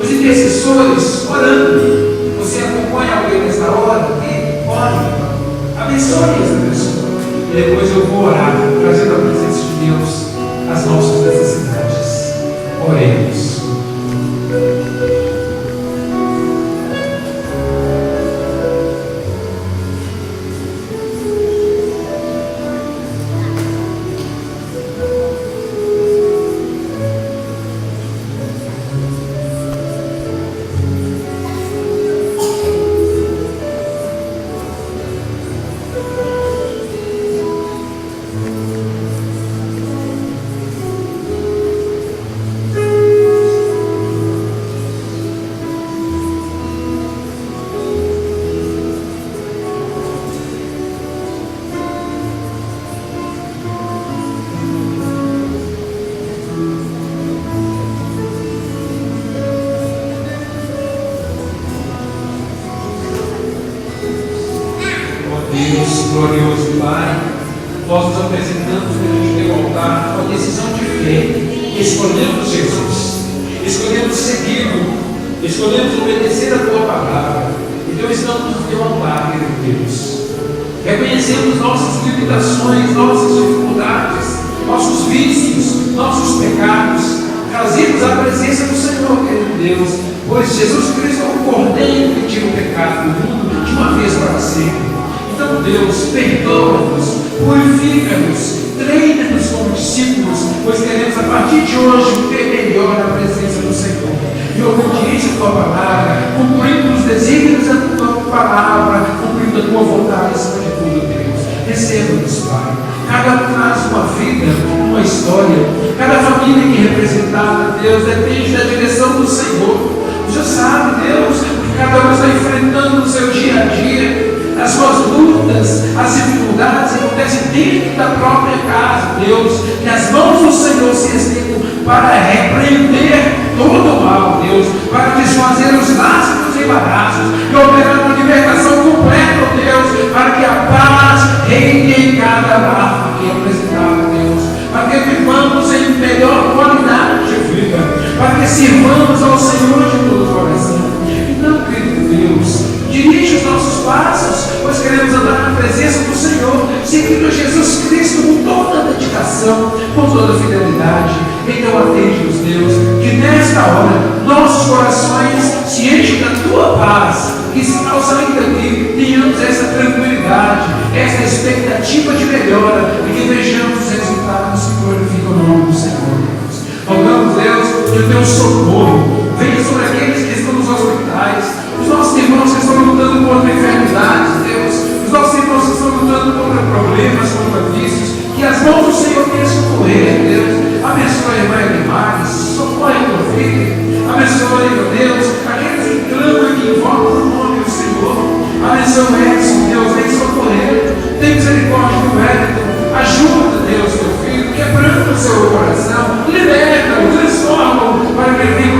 S4: Os intercessores orando. Você acompanha alguém nessa hora e pode. Abençoe essa pessoa. E depois eu vou orar, trazendo a presença de Deus as nossas necessidades. Oremos. Glorioso Pai, nós nos apresentamos diante do teu altar com a decisão de fé. Escolhemos Jesus, escolhemos segui-lo, escolhemos obedecer a tua palavra. Então estamos no teu altar, querido Deus. Reconhecemos nossas limitações, nossas dificuldades, nossos vícios, nossos pecados. Trazemos a presença do Senhor, querido Deus, pois Jesus Cristo é o Cordeiro que tira o pecado do mundo de uma vez para sempre. Então, Deus, perdoa-nos, purifica-nos, treina-nos como discípulos, pois queremos a partir de hoje ter melhor a presença do Senhor. E obediência à tua palavra, cumprindo os desígnios da tua palavra, cumprindo a tua vontade acima de tudo, Deus. Receba-nos, Pai. Cada um traz uma vida, uma história. Cada família que é representada, Deus, depende da direção do Senhor. O Senhor sabe, Deus, o que cada um está enfrentando no seu dia a dia. As suas lutas, as dificuldades acontecem dentro da própria casa, Deus, que as mãos do Senhor se estendam para repreender todo o mal, Deus, para desfazer os laços e os embaraços e operar uma libertação completa, Deus, para que a paz reine em cada lar que é apresentado, Deus, para que vivamos em melhor qualidade de vida, para que sirvamos ao Senhor de todo o coração. Então, querido Deus, dirige os nossos passos, pois queremos andar na presença do Senhor, seguindo Jesus Cristo com toda a dedicação, com toda a fidelidade. Então atende-nos, Deus, que nesta hora nossos corações se enchem da tua paz, que ao sair daqui tenhamos essa tranquilidade, essa expectativa de melhora e que vejamos os resultados que glorificam o nome do Senhor, Deus. Rogamos, Deus, que o teu socorro venha sobre aqueles que estão nos hospitais, os nossos irmãos que estão lutando contra enfermidades, Deus, os nossos irmãos que estão lutando contra problemas, contra vícios, que as mãos do Senhor tenham socorrer, Deus. Abençoe a irmã Elimares, socorre a tua filha, abençoe, meu Deus, aqueles que clamam e que invocam o nome do Senhor. Abençoe o Edson, Deus, vem socorrer, tem misericórdia do Wellington, ajuda, Deus, teu filho, quebrando o seu coração, liberta-o, transforma-o, para que ele venha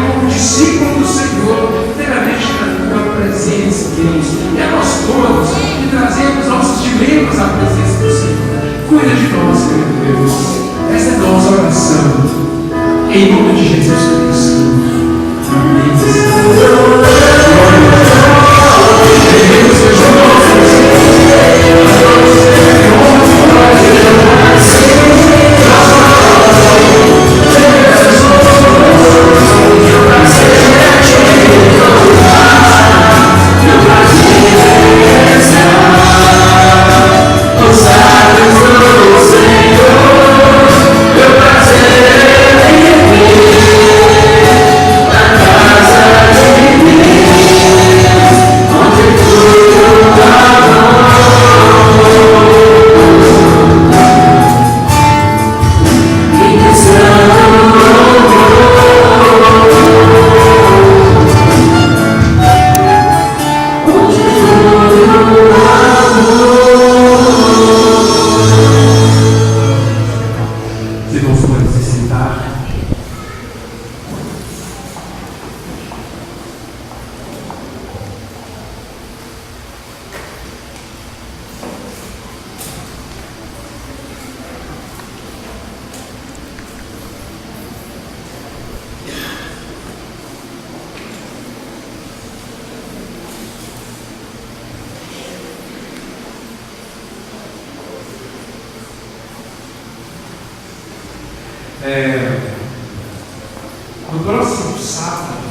S4: No próximo sábado,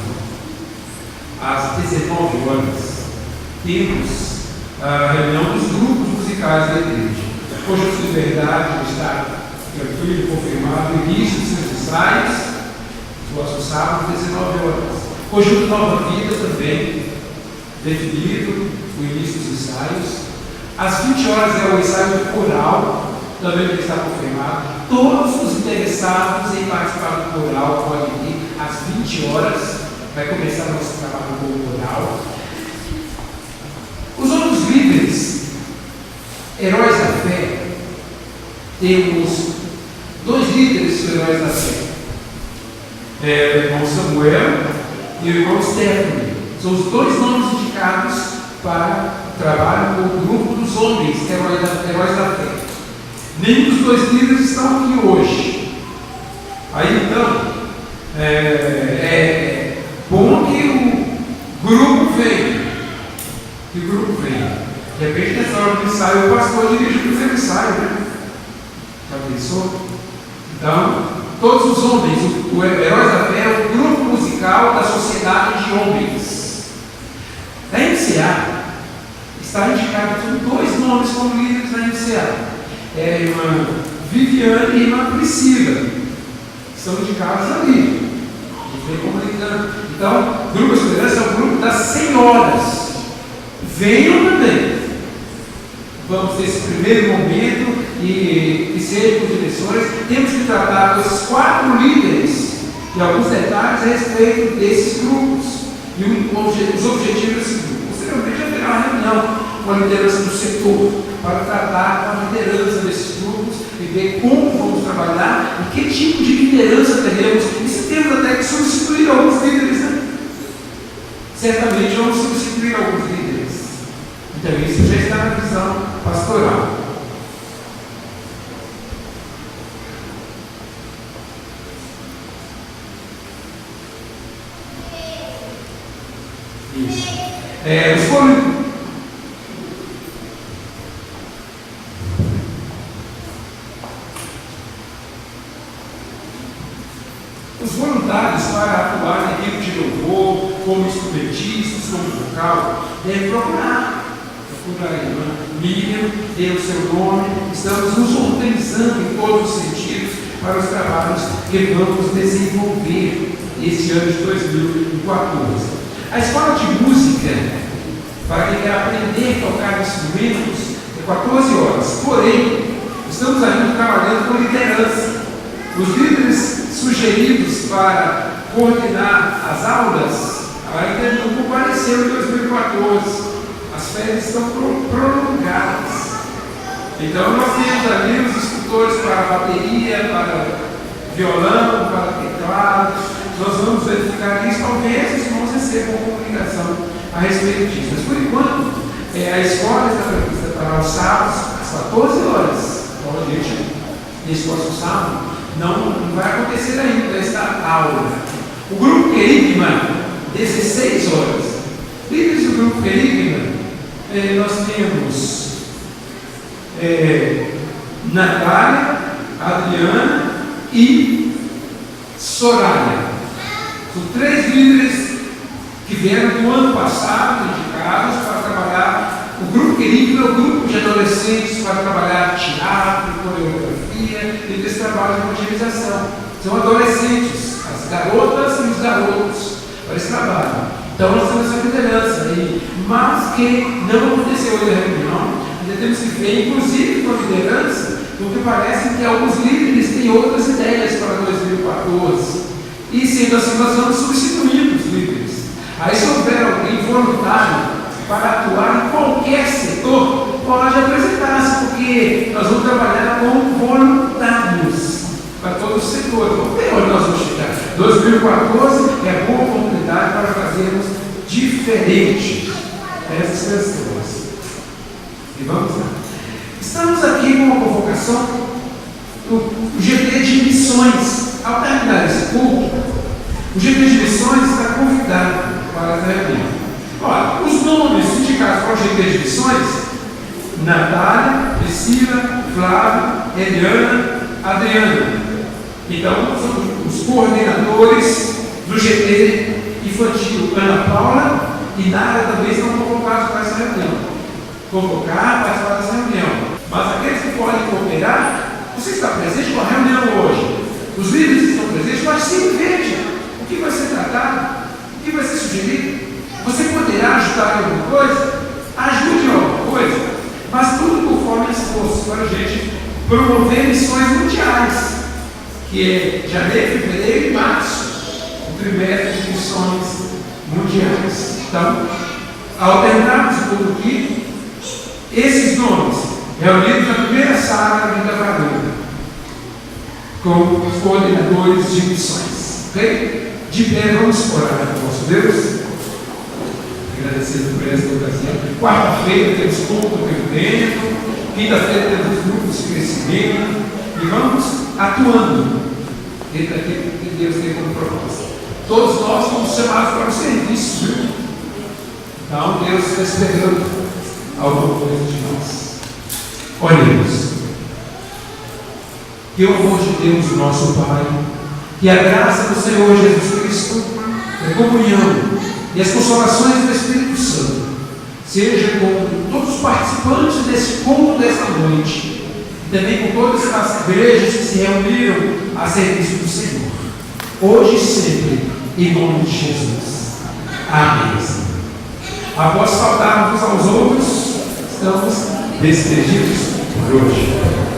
S4: às 19 horas, temos a reunião dos grupos musicais da igreja. Conjunto de Verdade está tranquilo, confirmado, o início dos seus ensaios, próximo sábado, 19 horas. Conjunto Nova Vida também, definido o início dos ensaios. Às 20 horas é o ensaio coral, também está confirmado. Todos os interessados em participar do coral podem ir às 20 horas. Vai começar o nosso trabalho com o coral. Os outros líderes, heróis da fé, temos 2 líderes heróis da fé. O irmão Samuel e o irmão Stephanie. São os 2 nomes indicados para o trabalho com o grupo dos homens, heróis da fé. Nenhum dos 2 líderes estão aqui hoje. Aí então, é bom que o grupo venha. Que o grupo venha. De repente, nessa hora do ensaio, o pastor dirige o primeiro ensaio, né? Já pensou? Então, todos os homens, o Heróis da Fé é o grupo musical da Sociedade de Homens. Na MCA, está indicado 2 nomes como líderes na MCA. É a irmã Viviane e a irmã Priscila. São indicados ali. Vem comunicando. Então, o grupo de esperança é o grupo das senhoras. Venham também. Vamos ter esse primeiro momento e seja por direções. Temos que tratar com esses 4 líderes e alguns detalhes a respeito desses grupos e os objetivos desse grupo. Posteriormente haverá uma reunião com a liderança do setor para tratar com a liderança desses grupos e ver como vamos trabalhar e que tipo de liderança teremos. E se temos até que substituir alguns líderes, né? Certamente vamos substituir alguns líderes. Então isso já está na visão pastoral. Isso. Os voluntários para atuar na equipe de louvor, como instrumentistas, como vocal, devem procurar a irmã Miriam, dê o seu nome. Estamos nos organizando em todos os sentidos para os trabalhos que vamos desenvolver esse ano de 2014. A escola de música, para quem quer aprender a tocar instrumentos, é 14 horas. Porém, estamos ainda trabalhando com liderança. Os líderes sugeridos para coordenar as aulas ainda não compareceram em 2014. As férias estão prolongadas. Então nós temos ali os instrutores para bateria, para violão, para teclados. Nós vamos verificar isso, talvez os irmãos recebam comunicação a respeito disso. Mas por enquanto, a escola está prevista para os sábados às 14 horas. Então a gente, nesse próximo sábado, não vai acontecer ainda esta aula. O grupo Querigma, 16 horas. Líderes do grupo Querigma, nós temos Natália, Adriana e Soraya. São 3 líderes que vieram do ano passado, indicados para trabalhar. O grupo Querigma é o grupo de adolescentes para trabalhar teatro, coreografia, e eles trabalham de evangelização. São adolescentes, as garotas e os garotos, para esse trabalho. Então nós temos essa liderança aí, mas que não aconteceu ainda a reunião, ainda temos que ver, inclusive com a liderança, porque parece que alguns líderes têm outras ideias para 2014. E sendo assim, nós vamos substituindo os líderes. Aí se houver alguém voluntário para atuar em qualquer setor, pode apresentar-se, porque nós vamos trabalhar com voluntários para todos os setores. Vamos ver onde nós vamos chegar. 2014 é boa oportunidade para fazermos diferente essas pessoas. E vamos lá. Estamos aqui com uma convocação do GT de Missões. Ao terminar esse culto, o GT de Missões está convidado para a reunião. Olha, os nomes indicados para o GT de Missões: Natália, Priscila, Flávio, Eliana, Adriana. Então, são os coordenadores do GT infantil, Ana Paula e Nara também estão convocados para essa reunião. Convocar, participar dessa reunião. Mas aqueles que podem cooperar, você está presente com a reunião hoje. Os líderes estão presentes, mas sim, veja o que vai ser tratado, o que vai ser sugerido. Você poderá ajudar em alguma coisa? Ajude em alguma coisa, mas tudo conforme esforço para a gente promover missões mundiais, que é janeiro, fevereiro e março, o trimestre de missões mundiais. Então, ao terminarmos tudo aqui, esses nomes reunidos na primeira sala da Vinda Varanda, com os coordenadores de missões. Ok? De pé, vamos orar ao nosso Deus. Agradecendo por esta ocasião. Quarta-feira temos culto pelo tempo, quinta-feira temos grupos de crescimento e vamos atuando dentro daquilo que Deus tem como propósito. Todos nós somos chamados para o serviço, viu? Então Deus está esperando alguma coisa de nós. Oremos. Que o amor de Deus, nosso Pai, que a graça do Senhor Jesus Cristo, a comunhão e as consolações do Espírito Santo seja com todos os participantes desse culto desta noite e também com todas as igrejas que se reuniram a serviço do Senhor, hoje e sempre, em nome de Jesus. Amém. Após saudarmos uns aos outros, estamos despedidos por hoje.